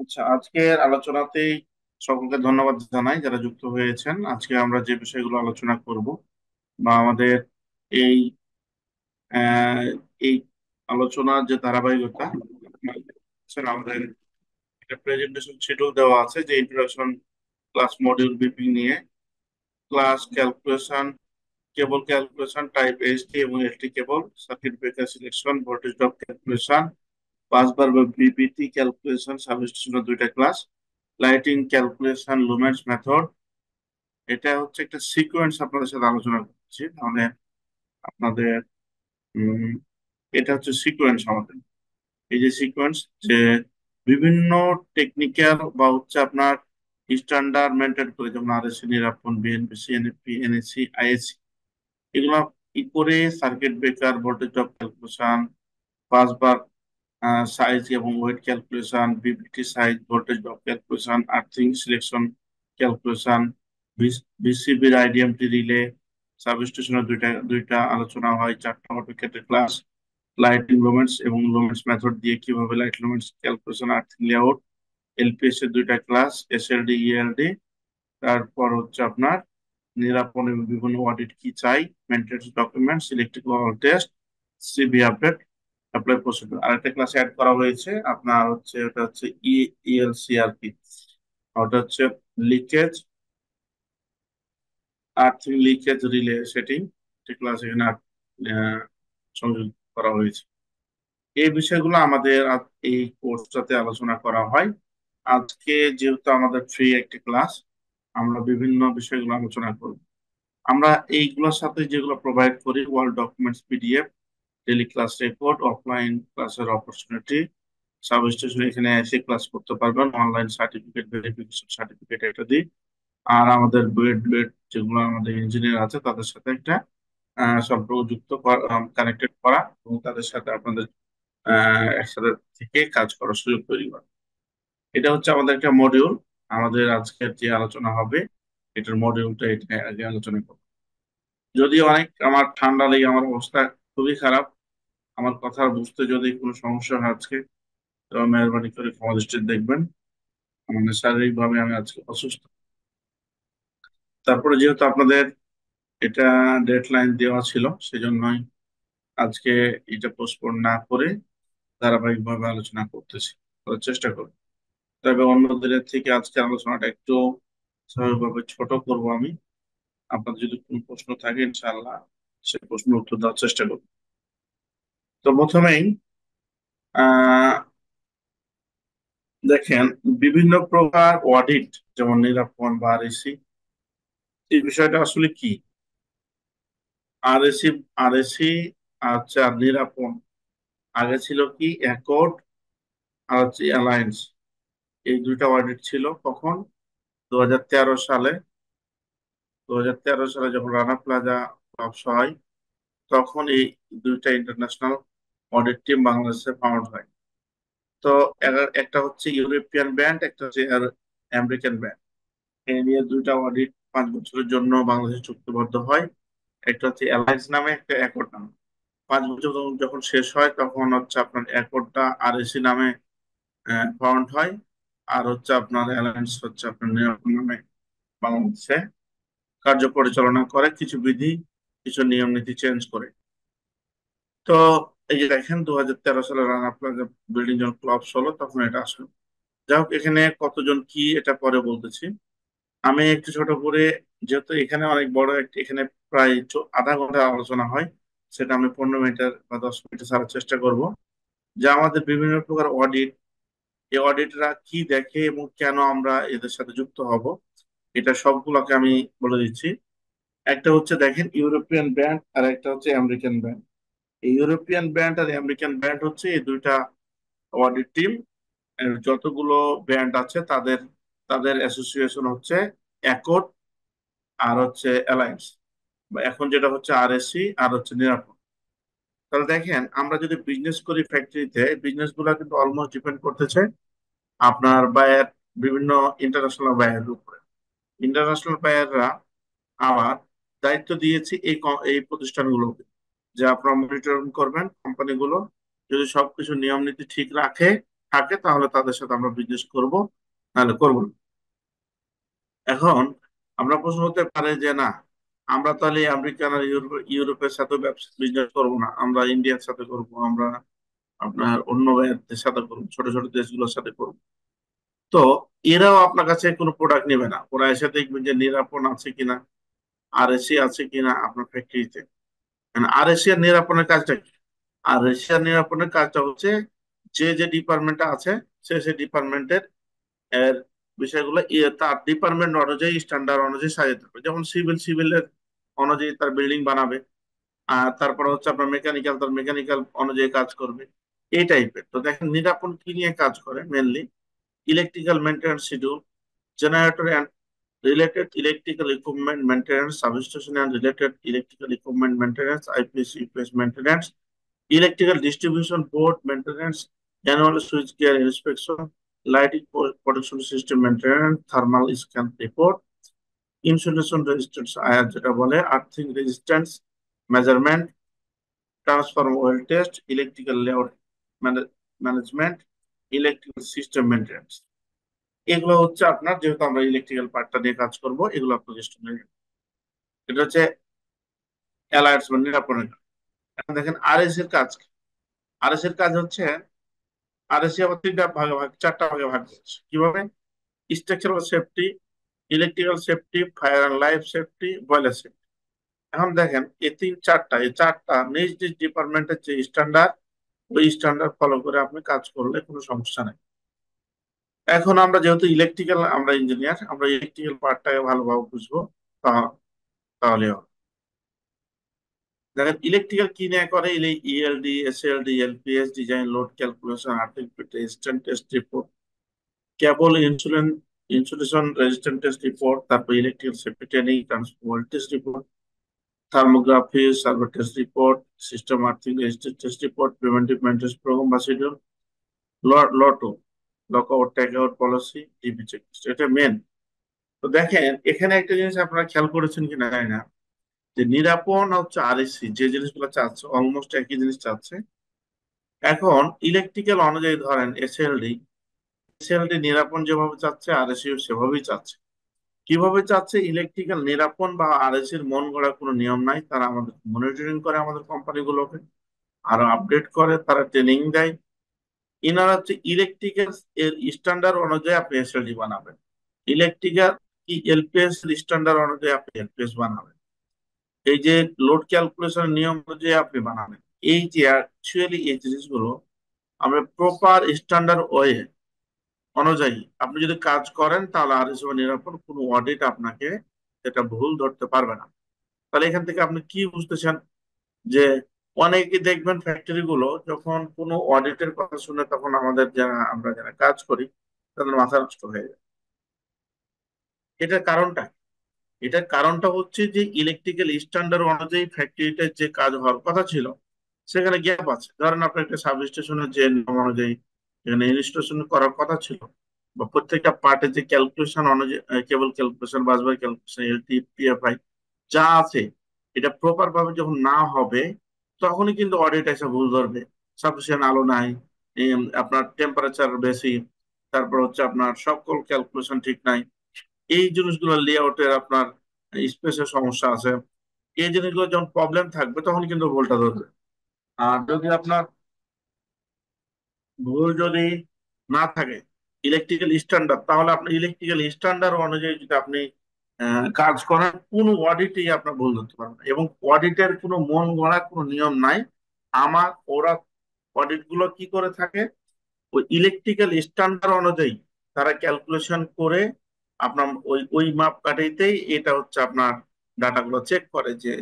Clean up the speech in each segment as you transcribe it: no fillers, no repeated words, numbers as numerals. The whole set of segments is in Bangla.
আচ্ছা, আজকের আলোচনাতেই সকলকে ধন্যবাদ জানাই যারা যুক্ত হয়েছেন। আজকে আমরা যে বিষয়গুলো আলোচনা করব বা আমাদের এই আহ, এই আলোচনার যে ধারাবাহিকতা, আপনারা দেখছেন আমাদের একটা প্রেজেন্টেশন শিডিউল দেওয়া আছে যে ইন্ট্রোডাকশন ক্লাস মডিউল বিপি নিয়ে class calculation, cable calculation, type ST এবং LT cable, circuit breaker selection, voltage drop calculation, পাঁচবার বা বিপিটি ক্যালকুলেশন, সাবস্টিটিউশনের দুইটা class, lighting calculation, lumens method. এটা হচ্ছে একটা সিকোয়েন্স আপনাদের সাথে আলোচনা করছি, তাহলে আপনাদের উম, এটা হচ্ছে সিকোয়েন্স আমাদের। এই যে সিকোয়েন্স, যে বিভিন্ন টেকনিক্যাল বা হচ্ছে আপনার স্ট্যান্ডার্ড মেনটেন করে, যেমন আরএসসি, নিরাপন, বিএনপি, সিএনএফপি, এনএসসি, আইএসসি, এগুলো ই করে circuit breaker, voltage drop calculation, পাঁচবার সাইজ এবং weight calculation, BPT size, voltage drop calculation, earthing selection calculation, বিসিবির আইডিএমটি রিলে, সাবস্টেশনের দুইটা দুইটা আলোচনা হয়, চারটা অটোকেটের ক্লাস, লাইটিং লুমেন্স এবং লুমেন্স মেথড দিয়ে কিভাবে light lumens calculation, earthing layout, LPS এর দুইটা ক্লাস, এসএলডি, ইএলডি, তারপর হচ্ছে আপনার নিরাপন এবং বিভিন্ন অডিট কি চাই, maintenance document, electrical test, CB update, apply procedure. আরেকটা ক্লাস অ্যাড করা হয়েছে আপনার হচ্ছে, ওটা হচ্ছে ইএলসিআরপি, ওটা হচ্ছে leakage, earthing leakage relay setting, class এখানে আহ, সংযোগ করা হয়েছে। এই বিষয়গুলো আমাদের এই কোর্সটাতে আলোচনা করা হয়। আজকে যেহেতু আমাদের ফ্রি একটি ক্লাস, আমরা বিভিন্ন বিষয়গুলো আলোচনা করব। আমরা এইগুলোর সাথে যেগুলো প্রোভাইড করি, world documents PDF, daily class record, offline ক্লাসের অপরচুনিটি, সাবস্টেশন এখানে এসে ক্লাস করতে পারবেন, অনলাইন সার্টিফিকেট, ভেরিফিকেশন সার্টিফিকেট এটা দিই। আর আমাদের বুয়েট ডুয়েট যেগুলো আমাদের ইঞ্জিনিয়ার আছে তাদের সাথে একটা সম্পর্ক যুক্ত, কানেক্টেড করা এবং তাদের সাথে আপনাদের একসাথে থেকে কাজ করার সুযোগ তৈরি করা। এটা হচ্ছে আমাদের একটা মডিউল। আমাদের আজকের যে আলোচনা হবে, এটার মডিউলটা এটা আগে আলোচনা করব। যদি অনেক আমার ঠান্ডা লেগে আমার অবস্থা খুবই খারাপ, আমার কথা বুঝতে যদি কোনো সমস্যা হয় আজকে, তো মেহরবানি করে ক্ষমা দৃষ্টিতে দেখবেন। মানে শারীরিকভাবে আমি আজকে অসুস্থ। তারপরে যেহেতু আপনাদের এটা ডেডলাইন দেওয়া ছিল, সেজন্যই আজকে এটা পোস্টপোন না করে ধারাবাহিকভাবে আলোচনা করতেছি, করার চেষ্টা করব। তবে অন্য দিনের থেকে আজকে আলোচনাটা একটু স্বাভাবিকভাবে ছোট করব আমি। আপনার যদি কোনো প্রশ্ন থাকে ইনশাআল্লাহ সে প্রশ্নের উত্তর দেওয়ার চেষ্টা করব। তো প্রথমেই আহ দেখেন, বিভিন্ন প্রকার অডিট, যেমন নিরাপন বা আরএসি, এই বিষয়টা আসলে কি? আরএসি আরএসি আচ্ছা, আর নিরাপন আগে ছিল কি অ্যাকর্ড আর হচ্ছে অ্যালায়েন্স, এই দুইটা অডিট ছিল। কখন? 2013 সালে। 2013 সালে যখন রানা প্লাজা ধ্বংস হয়, তখন এই দুইটা ইন্টারন্যাশনাল অডিট টিম বাংলাদেশে ফাউন্ড হয়। তো একটা হচ্ছে ইউরোপিয়ান ব্যান্ড, একটা হচ্ছে আমেরিকান ব্যান্ড। এই নিয়ে দুইটা অডিট 5 বছরের জন্য বাংলাদেশে চুক্তিবদ্ধ হয়। একটা হচ্ছে অ্যালায়েন্স নামে, একটা অ্যাকর্ড নামে। 5 বছর যখন শেষ হয় তখন হচ্ছে আপনার অ্যাকর্ডটা আরএসি নামে ফাউন্ড হয়। আর হচ্ছে আপনার অ্যালায়েন্স হচ্ছে আপনার নিরাপদ নামে বাংলাদেশে কার্য পরিচালনা করে, কিছু বিধি, কিছু নিয়ম নীতি চেঞ্জ করে। তো এই যে দেখেন, 2013 সালে রানা প্লাজা বিল্ডিং যখন ক্লাবস হলো তখন এটা আসলো। যাই হোক, এখানে কতজন কি এটা পরে বলতেছি। আমি একটু ছোট করে, যেহেতু এখানে অনেক বড় একটি, এখানে প্রায় আধা ঘন্টা আলোচনা হয়, সেটা আমি 15 মিনিটের বা 10 মিনিটে ছাড়ার চেষ্টা করব। যে আমাদের বিভিন্ন প্রকার অডিট, এই অডিটরা কি দেখে এবং কেন আমরা এদের সাথে যুক্ত হব, এটা সবগুলোকে আমি বলে দিচ্ছি। একটা হচ্ছে দেখেন ইউরোপিয়ান ব্যান্ড, আর একটা হচ্ছে আমেরিকান ব্যান্ড। এই ইউরোপিয়ান ব্যান্ড আর আমেরিকান ব্যান্ড হচ্ছে এই দুইটা অডিট টিম। যতগুলো ব্যান্ড আছে তাদের তাদের অ্যাসোসিয়েশন হচ্ছে অ্যাকর্ড আর হচ্ছে অ্যালায়েন্স, বা এখন যেটা হচ্ছে আরএসসি আর হচ্ছে নিরাপদ। তাহলে দেখেন, আমরা যদি বিজনেস করি ফ্যাক্টরিতে, বিজনেস গুলো কিন্তু অলমোস্ট ডিপেন্ড করতেছে আপনার বায়ার, বিভিন্ন ইন্টারন্যাশনাল বায়ারের উপরে। ইন্টারন্যাশনাল বায়াররা আবার দায়িত্ব দিয়েছে এই প্রতিষ্ঠানগুলোকে, যে আপনারা মনিটরিং করবেন কোম্পানিগুলো যদি সবকিছু নিয়ম নীতি ঠিক রাখে, থাকে তাহলে তাদের সাথে আমরা বিজনেস করব, নাহলে করবো না। এখন আমরা প্রশ্ন হতে পারে যে না, আমরা তাহলে আমেরিকান আর ইউরোপের সাথে ব্যবসা বিজনেস করবো না, আমরা ইন্ডিয়ার সাথে করব, আমরা আপনার অন্য দেশের সাথে করবো, ছোট ছোট দেশগুলোর সাথে করবো। তো এরাও আপনার কাছে কোনো প্রোডাক্ট নেবে না, ওরা এসে দেখবে যে নিরাপণ আছে কিনা, আর এসি আছে কিনা আপনার ফ্যাক্টরিতে। আর এশিয়ার নিরাপণের কাজটা কি? আর এশিয়ার নিরাপণের কাজটা হচ্ছে যে যে ডিপার্টমেন্টে আছে সে সে ডিপার্টমেন্টের এর বিষয়গুলো তার ডিপার্টমেন্ট অনুযায়ী স্ট্যান্ডার্ড অনুযায়ী সাজাতে হবে। যেমন সিভিলের অনুযায়ী তার বিল্ডিং বানাবে, আর তারপরে হচ্ছে আপনার মেকানিক্যাল তার মেকানিক্যাল অনুযায়ী কাজ করবে। এই টাইপের। তো দেখেন নিরাপণ কি নিয়ে কাজ করে mainly, electrical maintenance schedule, generator and related electrical equipment maintenance, substation and related electrical equipment maintenance, IPS, UPS maintenance, electrical distribution board maintenance, annual switchgear inspection, lighting protection system maintenance, thermal scan report, insulation resistance IR যেটা বলে, earthing resistance measurement, transformer oil test, electrical layout management, electrical system maintenance. এগুলো হচ্ছে আপনার, যেহেতু আমরা ইলেকট্রিক্যাল পার্টটা নিয়ে কাজ করব, এগুলো আপনার স্টুডেন্ট। এটা হচ্ছে অ্যালায়েন্স বা নিরাপত্তা। এখন দেখেন আরএস এর কাজ কি? আরএস এর কাজ হচ্ছে, আরএসি আবার চারটা ভাগে ভাগ যাচ্ছে কিভাবে: structural safety, electrical safety, fire and life safety, boiler safety. এখন দেখেন এই চারটা নিজ নিজ ডিপার্টমেন্টের যে স্ট্যান্ডার্ড, ওই স্ট্যান্ডার্ড ফলো করে আপনি কাজ করলে কোনো সমস্যা নেই। এখন আমরা যেহেতু ইলেকট্রিক্যাল, আমরা ইঞ্জিনিয়ার, আমরা ইলেকট্রিক্যাল পার্টটাকে ভালোভাবে বুঝবো। তাহলে হবে। দেখেন ইলেকট্রিক্যাল কি নিয়ে করে, ELD, SLD, LPS, design load calculation, earthing resistant test report, cable insulation resistant test report, তারপর electrical safety training, transformer test report, thermography, survey test report, system earthing resistant test report, preventive maintenance program বা schedule, LOTO, lock out tag out policy, DB check. এটা মেন। তো দেখেন এখানে একটা জিনিস আপনারা খেয়াল করেছেন কিনা জানি না, যে নিরাপন হচ্ছে আরএসসি যে জিনিসগুলো চাচ্ছে অলমোস্ট একই জিনিস চাচ্ছে। এখন ইলেকট্রিক্যাল অনুযায়ী ধরেন এসএলডি নিরাপন যেভাবে চাচ্ছে, আরএসসি সেভাবেই চাচ্ছে। কিভাবে চাচ্ছে? ইলেকট্রিক্যাল নিরাপন বা আরএসসির মন গড়া কোনো নিয়ম নাই, তারা আমাদের মনিটরিং করে, আমাদের কোম্পানিগুলোকে আরো আপডেট করে, তারা ট্রেনিং দেয়। ইনারা হচ্ছে ইলেকট্রিক্যাল এর স্ট্যান্ডার্ড অনুযায়ী আপনি এসএলডি বানাবেন, ইলেকট্রিক্যাল এলপিএস স্ট্যান্ডার্ড অনুযায়ী আপনি এলপিএস বানাবেন, এই যে লোড ক্যালকুলেশন নিয়ম অনুযায়ী আপনি বানাবেন। এই যে অ্যাকচুয়ালি এই জিনিসগুলো আমরা প্রপার স্ট্যান্ডার্ড ওয়ে অনুযায়ী আপনি যদি কাজ করেন, তাহলে আর হিসেবে নিরাপদ কোনো অডিট আপনাকে এটা ভুল ধরতে পারবে না। তাহলে এখান থেকে আপনি কি বুঝতেছেন, যে অনেকে দেখবেন ফ্যাক্টরি গুলো যখন কোনো অডিটের কথা শুনে, তখন আমাদের আমরা যারা কাজ করি তাদের মাথা নষ্ট হয়ে যায়। এটার কারণটা কি? এটার কারণটা হচ্ছে যে ইলেকট্রিক্যাল স্ট্যান্ডার্ড অনুযায়ী ফ্যাক্টরিতে যে কাজ হওয়ার কথা ছিল সেখানে গ্যাপ আছে। ধরেন আপনার একটা সাব স্টেশনের যে নিয়ম অনুযায়ী এখানে ইনস্টলেশন করার কথা ছিল, বা প্রত্যেকটা পার্টে যে ক্যালকুলেশন অনুযায়ী, cable calculation, busbar calculation, LT, PFI যা আছে, এটা প্রপার ভাবে যখন না হবে, তখনই কিন্তু অডিট এসে ভুল ধরবে। সাফিসিয়েন্ট আলো নাই, আপনার টেম্পারেচার বেশি, তারপর হচ্ছে আপনার সকল ক্যালকুলেশন ঠিক নাই, এই জিনিসগুলো লেআউটের আপনার স্পেসের সমস্যা আছে, এই জিনিসগুলো যখন প্রবলেম থাকবে তখন কিন্তু ভুলটা ধরবে। আর যদি আপনার ভুল যদি না থাকে ইলেকট্রিক্যাল স্ট্যান্ডার্ড, তাহলে আপনি ইলেকট্রিক্যাল স্ট্যান্ডার্ড অনুযায়ী যদি আপনি কাজ করেন, কোনো অডিটেই আপনার ভুল ধরতে পারবেন না। এবং অডিটের কোনো মন গড়া কোনো নিয়ম নাই। ওরা অডিট গুলো কি করে থাকে, ওই ইলেকট্রিক্যাল স্ট্যান্ডার্ড অনুযায়ী তারা ক্যালকুলেশন করে আপনার ওই ওই মাপকাঠিতেই এটা হচ্ছে আপনার ডাটাগুলো চেক করে, যে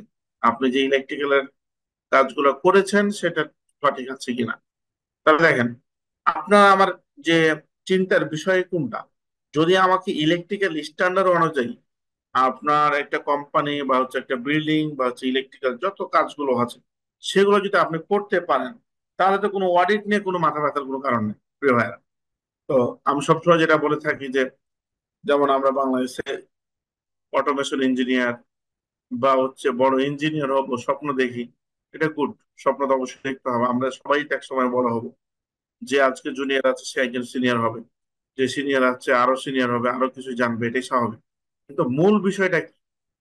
আপনি যে ইলেকট্রিক্যালের কাজগুলো করেছেন সেটা সঠিক আছে কিনা। তাহলে দেখেন আপনার আমার যে চিন্তার বিষয় কোনটা, যদি আমাকে ইলেকট্রিক্যাল স্ট্যান্ডার্ড অনুযায়ী আপনার একটা কোম্পানি বা হচ্ছে একটা বিল্ডিং বা হচ্ছে ইলেকট্রিক্যাল যত কাজগুলো আছে সেগুলো যদি আপনি করতে পারেন, তাহলে তো কোনো অডিট নিয়ে কোনো মাথা ব্যথার কোনো কারণ নেই, প্রিয় ভাইরা। তো আমি সবসময় যেটা বলে থাকি যে, যেমন আমরা বাংলাদেশে অটোমেশন ইঞ্জিনিয়ার বা হচ্ছে বড় ইঞ্জিনিয়ার হবো স্বপ্ন দেখি, এটা গুড, স্বপ্ন তো অবশ্যই দেখতে হবে, আমরা সবাই তো এক সময় বড় হব। যে আজকে জুনিয়র আছে সে একজন সিনিয়র হবে, যে সিনিয়র আছে আরো সিনিয়র হবে, আরো কিছু জানবে, এটাই স্বাভাবিক। কিন্তু মূল বিষয়টা কি,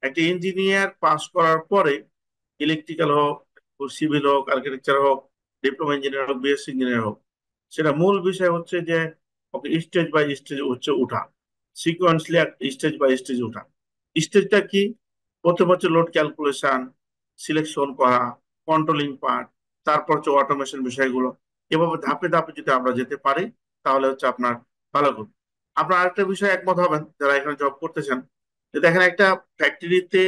একটা ইঞ্জিনিয়ার পাস করার পরে ইলেকট্রিক্যাল হোক, সিভিল হোক, আর্কিটেকচার হোক, ডিপ্লোমা ইঞ্জিনিয়ার হোক, বিএসসি ইঞ্জিনিয়ার হোক, সেটা মূল বিষয় হচ্ছে যে ওকে স্টেজ বাই স্টেজ হচ্ছে উঠা, সিকোয়েন্সলি স্টেজ বাই স্টেজ উঠা। স্টেজটা কি? প্রথম হচ্ছে লোড ক্যালকুলেশন, সিলেকশন করা, কন্ট্রোলিং পার্ট, তারপর হচ্ছে অটোমেশন বিষয়গুলো। এভাবে ধাপে ধাপে যদি আমরা যেতে পারি তাহলে হচ্ছে আপনার ভালো হবে। আপনার আরেকটা বিষয় একমত হবেন যারা এখানে জব করতেছেন, যে দেখেন একটা ফ্যাক্টরিতে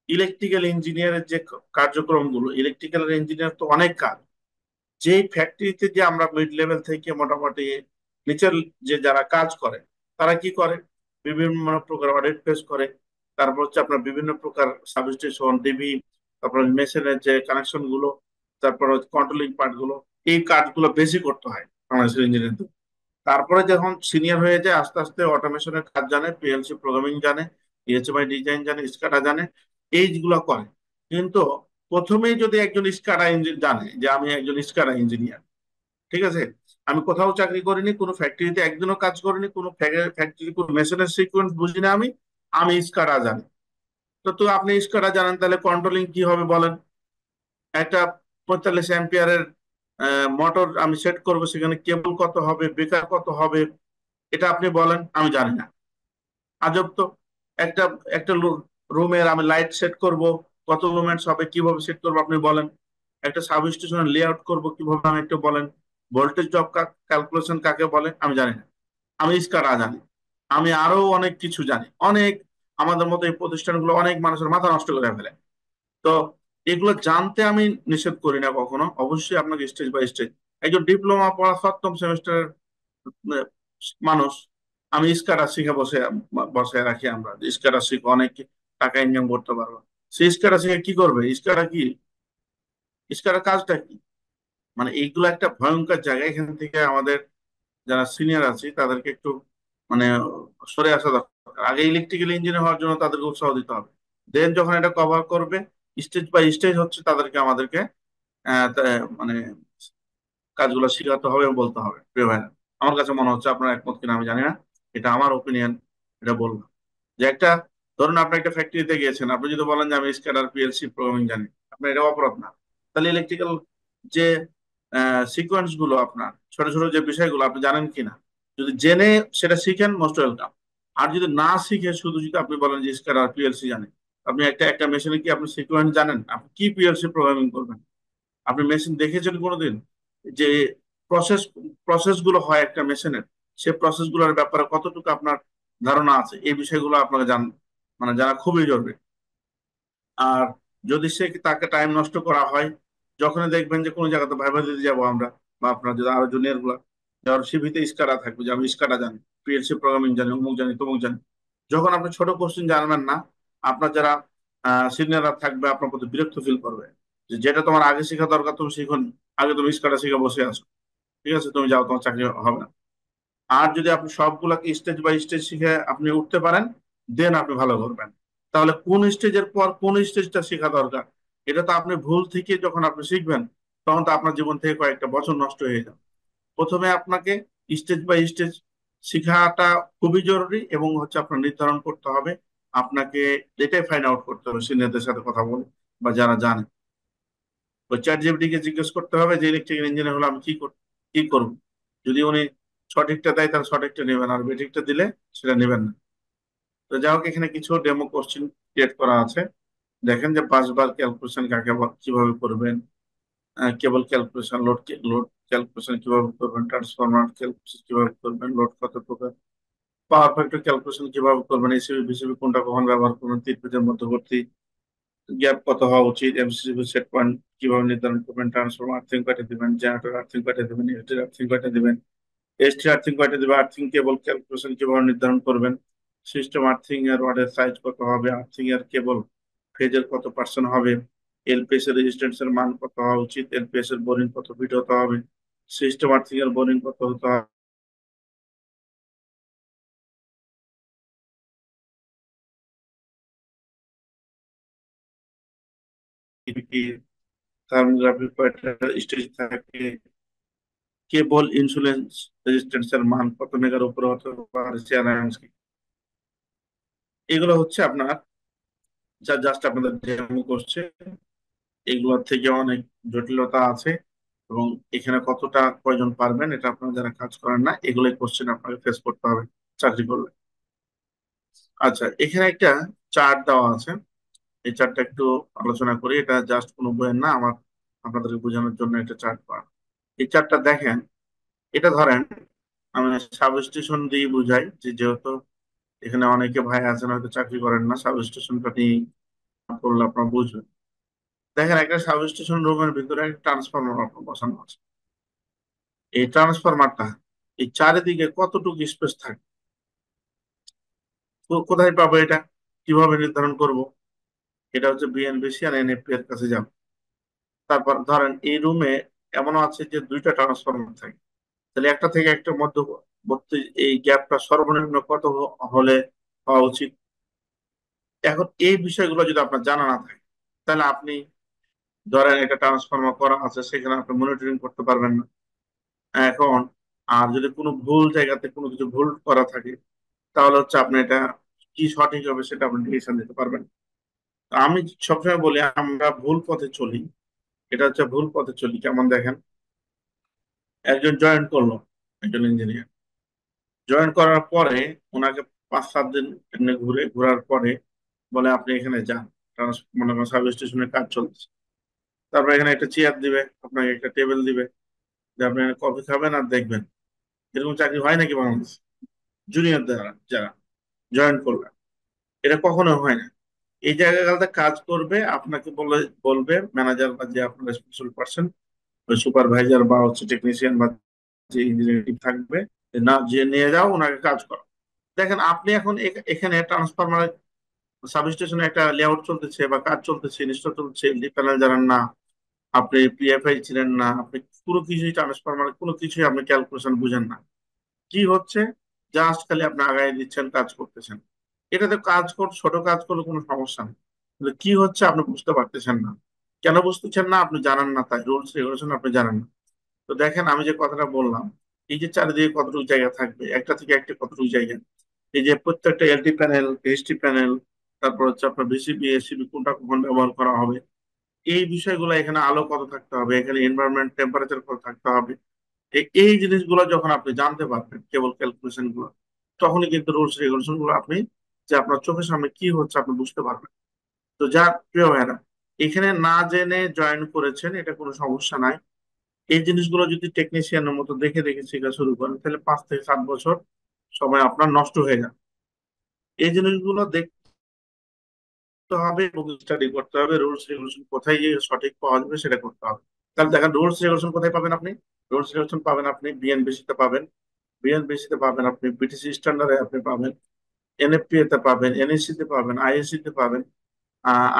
ইলেকট্রিক্যাল ইঞ্জিনিয়ারের যে কার্যক্রমগুলো, ইলেকট্রিক্যাল ইঞ্জিনিয়ার তো অনেক কাজ। যে ফ্যাক্টরিতে যে আমরা মিড লেভেল থেকে মোটামুটি নিচের যে যারা কাজ করে, তারা কি করে, বিভিন্ন প্রকার অডিট ফেস করে, তারপর হচ্ছে আপনার বিভিন্ন প্রকার সাবস্টেশন, ডিবি, তারপর মেশিনের যে কানেকশন গুলো, তারপর কন্ট্রোলিং পার্ট গুলো, এই কাজগুলো বেশি করতে হয় বাংলাদেশের ইঞ্জিনিয়ার। তারপরে যখন সিনিয়র হয়ে যায় আস্তে আস্তে অটোমেশনের কাজ জানে, পিএলসি প্রোগ্রামিং জানে, এইচএমআই ডিজাইন জানে, স্কাডা জানে, এইগুলো করে। কিন্তু প্রথমেই যদি একজন স্কাডা ইঞ্জিন জানে যে আমি একজন স্কাডা ইঞ্জিনিয়ার, ঠিক আছে, আমি কোথাও চাকরি করিনি, কোনো ফ্যাক্টরিতে একদিনও কাজ করিনি, কোনো ফ্যাক্টরি কোনো মেশিনের সিকোয়েন্স বুঝি না, আমি স্কাডা জানি। তো আপনি স্কাডা জানেন, তাহলে কন্ট্রোলিং কি হবে বলেন? একটা 45 অ্যাম্পিয়ারের মোটর আমি সেট করবো, সেখানে কেবল কত হবে, ব্রেকার কত হবে, এটা আপনি বলেন, আমি জানি না। আজব তো। একটা একটা রুমের আমি লাইট সেট করব, কত লুমেন্স হবে, কিভাবে সেট করবো আপনি বলেন। একটা সাব স্টেশনের লেআউট করবো কিভাবে, আমি একটু বলেন। ভোল্টেজ ড্রপ ক্যালকুলেশন কাকে বলে, আমি জানি না। আমি স্কাডা জানি। আমি আরো অনেক কিছু জানি, অনেক। আমাদের মতো এই প্রতিষ্ঠানগুলো অনেক মানুষের মাথা নষ্ট করে ফেলে। তো এগুলো জানতে আমি নিষেধ করি না কখনো, অবশ্যই আপনাকে স্টেজ বাই স্টেজ। একজন ডিপ্লোমা পড়া সপ্তম সেমিস্টারের মানুষ, আমি স্কাডা শিখে বসে রাখি, আমরা স্কাডা শিখে অনেক টাকা ইনকাম করতে পারবো। সে স্কাডা শিখে কি করবে? স্কাডা কি, স্কাডার কাজটা কি? মানে এইগুলো একটা ভয়ঙ্কর জায়গা। এখান থেকে আমাদের যারা সিনিয়র আছে তাদেরকে একটু মানে সরে আসা দরকার। আগে ইলেকট্রিক্যাল ইঞ্জিনিয়ার হওয়ার জন্য তাদেরকে উৎসাহ দিতে হবে, দেন যখন এটা কভার করবে স্টেজ বাই স্টেজ হচ্ছে তাদেরকে আমাদেরকে মানে কাজগুলো শেখাতে হবে এবং বলতে হবে। প্রিয় ভাইরা, আমার কাছে মনে হচ্ছে, আপনার একমত কিনা আমি জানি না, এটা আমার ওপিনিয়ন, এটা বলবো। যে একটা, ধরুন আপনি একটা ফ্যাক্টরিতে গিয়েছেন, আপনি যদি বলেন যে আমি স্ক্যাডার পিএলসি প্রোগ্রামিং জানি, আপনার এটা অপরাধ না। তাহলে ইলেকট্রিক্যাল যে সিকোয়েন্স গুলো, আপনার ছোট ছোট যে বিষয়গুলো আপনি জানেন কিনা, যদি জেনে সেটা শিখেন, মোস্ট ওয়েলকাম। আর যদি না শিখে শুধু যদি আপনি বলেন যে স্ক্যাডার পিএলসি জানেন, আপনি একটা একটা মেশিনে কি আপনি সিকোয়েন্স জানেন? আপনি কি পিএলসি প্রোগ্রামিং করবেন? আপনি মেশিন দেখেছেন কোনোদিন? যে প্রসেস প্রসেস গুলো হয় একটা মেশিনের, সে প্রসেস গুলোর ব্যাপারে কতটুকু আপনার ধারণা আছে, এই বিষয়গুলো আপনাকে মানে জানা খুবই জরুরি। আর যদি তাকে টাইম নষ্ট করা হয়, যখনই দেখবেন যে কোনো জায়গাতে ভাইবা দিতে যাবো আমরা, বা আপনার যদি আরো জুনিয়র গুলা, যার সিভিতে স্কাডা থাকবে যে আমি স্কাডা জানি, পিএলসি প্রোগ্রামিং জানি, অমুক জানি, তমুক জানি, যখন আপনি ছোট কোশ্চেন জানবেন না, আপনার যারা সিনিয়ররা থাকবে আপনার প্রতি বিরক্ত ফিল করবে, যে যেটা তোমার আগে শেখা দরকার তুমি শিখোনি, আগে তুমি স্কাডা শিখে বসে আছো, ঠিক আছে, তুমি যাও, তোমার চাকরি হবে না। আর যদি আপনি সবগুলাকে স্টেজ বাই স্টেজ শিখে আপনি উঠতে পারেন, দেন আপনি ভালো করবেন। তাহলে কোন স্টেজের পর কোন স্টেজটা শেখা দরকার, এটা তো আপনি ভুল থেকে যখন আপনি শিখবেন, তখন তো আপনার জীবন থেকে কয়েকটা বছর নষ্ট হয়ে যাবে। প্রথমে আপনাকে স্টেজ বাই স্টেজ শেখাটা খুবই জরুরি, এবং হচ্ছে আপনার নির্ধারণ করতে হবে, আপনাকে এটাই ফাইন্ড আউট করতে হবে সিনিয়রদের সাথে কথা বলে, বা যারা জানে। ওই চ্যাট জিপিটি কে জিজ্ঞেস করতে হবে যে ইলেকট্রিক্যাল ইঞ্জিনিয়ার হলে আমি কি করব। যদি উনি সঠিকটা দেয় তাহলে সঠিকটা নেবেন, আর বেঠিকটা দিলে সেটা নেবেন না। তো যাই হোক, এখানে কিছু ডেমো কোশ্চেন ক্রিয়েট করা আছে। দেখেন যে বাস বার ক্যালকুলেশন কিভাবে করবেন, কেবল ক্যালকুলেশন, লোড ক্যালকুলেশন কিভাবে করবেন, ট্রান্সফরমার ক্যালকুলেশন কিভাবে করবেন, লোড কত প্রকার, পাওয়ার ফ্যাক্টর ক্যালকুলেশন কিভাবে করবেন, এসিবি বিসিবি কোনটা কখন ব্যবহার করবেন, তিন ফেজের মধ্যবর্তী গ্যাপ কত হওয়া উচিত, এমসিসি সেট পয়েন্ট কিভাবে নির্ধারণ করবেন, ট্রান্সফরমার আর্থিং কয়টা দিবেন, জেনারেটর আর্থিং কয়টা দিবেন, এসডি আর্থিং কয়টা দিবেন, এসটি আর্থিং কয়টা দিবেন, আর্থিং কেবল ক্যালকুলেশন কিভাবে নির্ধারণ করবেন, সিস্টেম আর্থিং এর রডের সাইজ কত হবে, আর্থিং এর কেবল ফেজের কত পার্সেন্ট হবে, এলপিএস এর রেজিস্ট্যান্স এর মান কত হওয়া উচিত, এলপিএস এর বোরিং কত ফিট হতে হবে, সিস্টেম আর্থিং এর বোরিং কত হতে হবে, থার্মোগ্রাফি কয়টা স্টেজ থাকে, কেবল ইন্স্যুরেন্স রেজিস্ট্যান্সের মান কত মেগার উপরে হতে পারে চ্যালেঞ্জ কি? এগুলো হচ্ছে আপনার যা জাস্ট আপনাদের ডেমো করছে, এগুলোর থেকে অনেক জটিলতা আছে। এবং এখানে কতটা কয়জন পারবেন এটা আপনারা যারা কাজ করেন না, এগুলোই কোশ্চেন আপনাকে ফেস করতে হবে চাকরি করলে। আচ্ছা, এখানে একটা চার্ট দেওয়া আছে, এই চার্টটা একটু আলোচনা করি। এটা জাস্ট কোনো বইয়ের না, আমার আপনাদেরকে বোঝানোর জন্য একটা চার্ট করা। এই চার্টটা দেখেন, এটা ধরেন আমি সাবস্টেশন দিয়ে বুঝাই, যে যেহেতু এখানে অনেকে ভাই আছেন হয়তো চাকরি করেন না, সাবস্টেশনটা নিয়ে করলে আপনারা বুঝবেন। দেখেন, একটা সাবস্টেশন রুমের ভিতরে একটা ট্রান্সফরমার আপনার বসানো আছে। এই ট্রান্সফরমারটা এই চারিদিকে কতটুকু স্পেস থাকে, কোথায় পাবো এটা, কিভাবে নির্ধারণ করব? এটা হচ্ছে বিএনবিসি আর এনএফপি এর কাছে যাব। তারপর ধরেন এই রুমে এমন আছে যে দুইটা ট্রান্সফরমার থাকে, তাহলে একটা থেকে একটা মধ্যবর্তী এই গ্যাপটা সর্বনিম্ন কত হলে হওয়া উচিত? এখন এই বিষয়গুলো যদি আপনার জানা না থাকে, তাহলে আপনি ধরেন একটা ট্রান্সফরমার করা আছে, সেখানে আপনি মনিটরিং করতে পারবেন না। এখন আর যদি কোনো ভুল জায়গাতে কোনো কিছু ভুল করা থাকে, তাহলে হচ্ছে আপনি এটা কি সঠিক হবে সেটা আপনি ডিসিশন নিতে পারবেন। তো আমি সবসময় বলি আমরা ভুল পথে চলি। এটা হচ্ছে ভুল পথে চলি, কেমন দেখেন, একজন জয়েন করলো, একজন ইঞ্জিনিয়ার জয়েন করার পরে ওনাকে 5-7 দিন এমনি ঘোরার পরে বলে আপনি এখানে যান, মনে করেন সাব স্টেশনে কাজ চলছে। তারপর এখানে একটা চেয়ার দিবে, আপনাকে একটা টেবিল দিবে, যে আপনি কফি খাবেন আর দেখবেন। এরকম চাকরি হয় নাকি বাংলাদেশ? জুনিয়র যারা যারা জয়েন করবে, এটা কখনো হয় না। এই জায়গাগুলোতে কাজ করবে, আপনাকে বলবে ম্যানেজার বা যে আপনার রেসপন্সিবল পার্সন, ওই সুপারভাইজার বা হচ্ছে টেকনিশিয়ান বা যে ইঞ্জিনিয়ারিং থাকবে, যে না, যে নিয়ে যাও ওনাকে কাজ করো। দেখেন আপনি এখন এখানে ট্রান্সফরমার সাবস্টেশনে একটা লেআউট চলতেছে বা কাজ চলতেছে, ইনস্টল চলছে, প্যানেল জানেন না, আপনি পিএফআই ছিলেন না, আপনি পুরো কিছুই ট্রান্সফরমার কোনো কিছুই আপনি ক্যালকুলেশন বুঝেন না, কি হচ্ছে, জাস্ট খালি আপনি আগায় দিচ্ছেন, কাজ করতেছেন। এটাতে ছোট কাজ করলে কোনো সমস্যা নেই, কিন্তু কি হচ্ছে আপনি বুঝতে পারতেছেন না। কেন বুঝতেছেন না? আপনি জানেন না, তাই রুলস রেগুলেশন আপনি জানেন না। তো দেখেন আমি যে কথাটা বললাম, এই যে চারিদিকে কতটুকু জায়গা থাকবে, একটা থেকে একটা কতটুকু জায়গা, এই যে প্রত্যেকটা এলটি প্যানেল, এইচটি প্যানেল, তারপর হচ্ছে আপনার বিসিবি এসিবি কোনটা কখন ব্যবহার করা হবে, এই বিষয়গুলো, এখানে আলো কত থাকতে হবে, এখানে এনভায়রনমেন্ট টেম্পারেচার কত থাকতে হবে, এই জিনিসগুলো যখন আপনি জানতে পারবেন কেবল ক্যালকুলেশন গুলো, তখনই কিন্তু রুলস রেগুলেশন গুলো আপনি, যে আপনার চোখের সামনে কি হচ্ছে আপনি বুঝতে পারবেন। তো যা প্রিয় ভাইরা, এখানে না জেনে জয়েন করেছেন এটা কোনো সমস্যা নাই। এই জিনিসগুলো যদি টেকনিশিয়ানের মতো দেখে দেখে শেখা শুরু করেন, তাহলে 5 থেকে 7 বছর সময় আপনার নষ্ট হয়ে যাবে। এই জিনিসগুলো দেখতে হবে এবং স্টাডি করতে হবে, রুলস রেগুলেশন কোথায় গিয়ে সঠিক পাওয়া যাবে সেটা করতে হবে। তাহলে দেখেন, রুলস রেগুলেশন কোথায় পাবেন আপনি? রুলস রেগুলেশন পাবেন আপনি বিএনবিসি তে পাবেন, বিএনবিসি তে পাবেন আপনি, বিটিসি স্ট্যান্ডার্ডে আপনি পাবেন, এনএফপি তে পাবেন, এনএসসি তে পাবেন, আইএসসি তে পাবেন,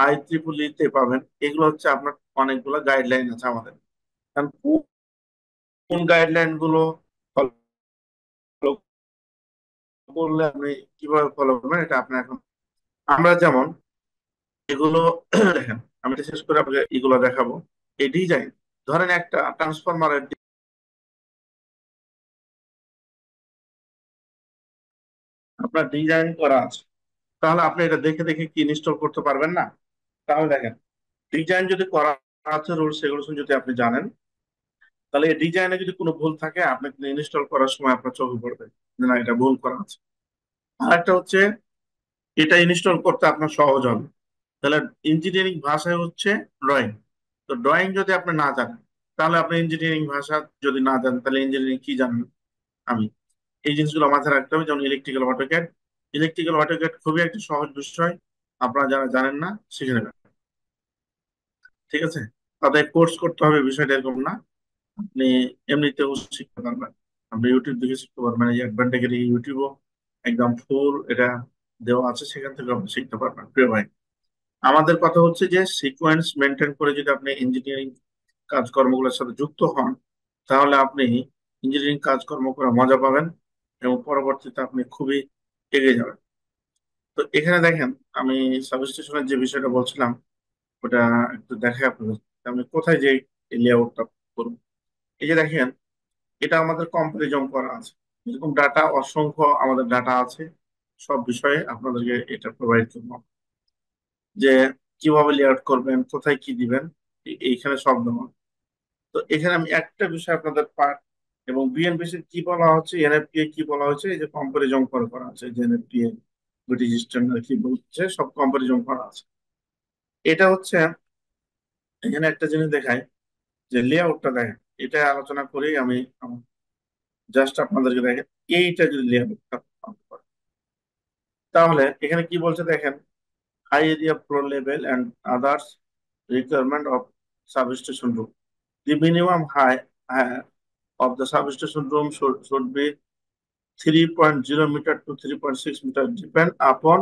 IEEE তে পাবেন। এগুলো হচ্ছে আপনার অনেকগুলো গাইডলাইন আছে আমাদের। কারণ কোন গাইডলাইন গুলো ফলো করলে আপনি কিভাবে ফলো করবেন এটা আপনি এখন, আমরা যেমন এগুলো দেখেন, আমি এটা শেষ করে আপনাকে এগুলো দেখাবো। এই ডিজাইন, ধরেন একটা ট্রান্সফরমারের আপনার ডিজাইন করা আছে, তাহলে আপনি এটা দেখে দেখে কি ইনস্টল করতে পারবেন না? তাহলে দেখেন, ডিজাইন যদি করা আছে, রুলস রেগুলেশন যদি আপনি জানেন, তাহলে এই ডিজাইনে যদি কোনো ভুল থাকে আপনি ইনস্টল করার সময় আপনার চোখে পড়বে যে না, এটা ভুল করা আছে। আর একটা হচ্ছে, এটা ইনস্টল করতে আপনার সহজ হবে। তাহলে ইঞ্জিনিয়ারিং ভাষায় হচ্ছে ড্রয়িং। তো ড্রয়িং যদি আপনি না জানেন, তাহলে আপনি ইঞ্জিনিয়ারিং ভাষা যদি না জানেন, তাহলে ইঞ্জিনিয়ারিং কি জানেন? আমি এই জিনিসগুলো মাথায় রাখতে হবে। যেমন ইলেকট্রিক্যাল অটোক্যাড, ইলেকট্রিক্যাল অটোক্যাড খুবই একটা সহজ বিষয়, আপনারা যারা জানেন না শিখে নেবেন, ঠিক আছে? তাদের কোর্স করতে হবে বিষয়টা এরকম না, আপনি এমনিতেও শিখতে পারবেন। আপনি ইউটিউব দেখে শিখতে পারবেন, এই অ্যাডভান্টেজের ইউটিউবও একদম ফুল এটা দেওয়া আছে, সেখান থেকে আপনি শিখতে পারবেন। প্রিয় ভাই, আমাদের কথা হচ্ছে যে সিকোয়েন্স মেনটেন করে যদি আপনি ইঞ্জিনিয়ারিং কাজকর্মগুলোর সাথে যুক্ত হন, তাহলে আপনি ইঞ্জিনিয়ারিং কাজকর্ম করে মজা পাবেন এবং পরবর্তীতে আপনি খুবই এগিয়ে যাবেন। তো এখানে দেখেন, আমি সাবস্টেশনের যে বিষয়টা বলছিলাম ওটা একটু দেখে আপনাদের, আমি কোথায় যে লেআউটটা করবো। এই যে দেখেন, এটা আমাদের কম্পারিজন করা আছে। এরকম ডাটা অসংখ্য আমাদের ডাটা আছে, সব বিষয়ে আপনাদেরকে এটা প্রোভাইড করবো, যে কিভাবে লেআউট করবেন, কোথায় কি দিবেন, এইখানে সব দেওয়া। তো এখানে আমি একটা বিষয় আপনাদের পার্ট এবং বিএনপিসি কি বলা হচ্ছে, এনএফপিএ কি বলা হচ্ছে, এই যে কম্পারিজন করা করা আছে, যে এনএফপিএ ব্রিটিশ স্ট্যান্ডার্ড কি বলছে, সব কম্পারিজন করা আছে। এটা হচ্ছে, এখানে একটা জিনিস দেখায়, যে লেআউটটা দেখেন, এটা আলোচনা করেই আমি জাস্ট আপনাদেরকে দেখেন, এইটা যদি লেআউটটা তাহলে এখানে কি বলছে দেখেন, high area floor level and others requirement of substation room, the minimum height of the substation room should be 3.0 meter to 3.6 meter depend upon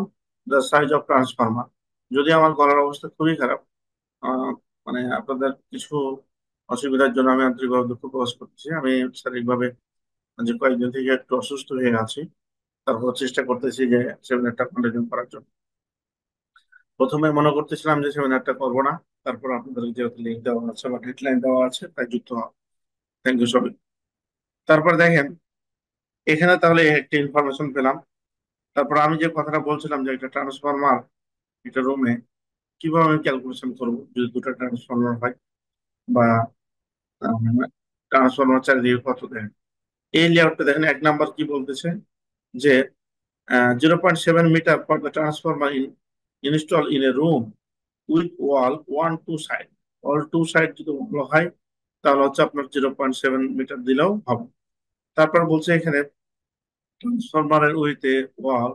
the size of transformer. যদি আমার গলার অবস্থা খুবই খারাপ, আহ, মানে আপনাদের কিছু অসুবিধার জন্য আমি আন্তরিকভাবে দুঃখ প্রকাশ করছি। আমি শারীরিকভাবে যে কয়েকদিন থেকে একটু অসুস্থ হয়ে আছি, তারপর চেষ্টা করতেছি যে সেমিনারটা কন্টিনিউ করার জন্য। প্রথমে মনে করতেছিলাম যে সেমিনারটা করবো না, তারপর আপনাদের যেহেতু লিঙ্ক দেওয়া আছে বা ডেডলাইন দেওয়া আছে, তাই যুক্ত হওয়া। থ্যাংক ইউ সবাই। তারপর দেখেন, এখানে তাহলে একটা ইনফরমেশন পেলাম। তারপর আমি যে কথাটা বলছিলাম যে একটা ট্রান্সফরমার একটা রুমে কিভাবে আমি ক্যালকুলেশন করব যদি দুটো ট্রান্সফরমার হয়, বা ট্রান্সফরমার চারিদিকে কত দেয়। এই লেআউটটা দেখেন, এক নাম্বার কি বলতেছে, যে 0.7 metre for the transformer install in a room with wall 1 2 side, all 2 side যদি বলা হয় তাহলে হচ্ছে আপনার 0.7 মিটার দিলেও হবে। তারপর বলছে এখানে ট্রান্সফরমারের উইথ ওয়াল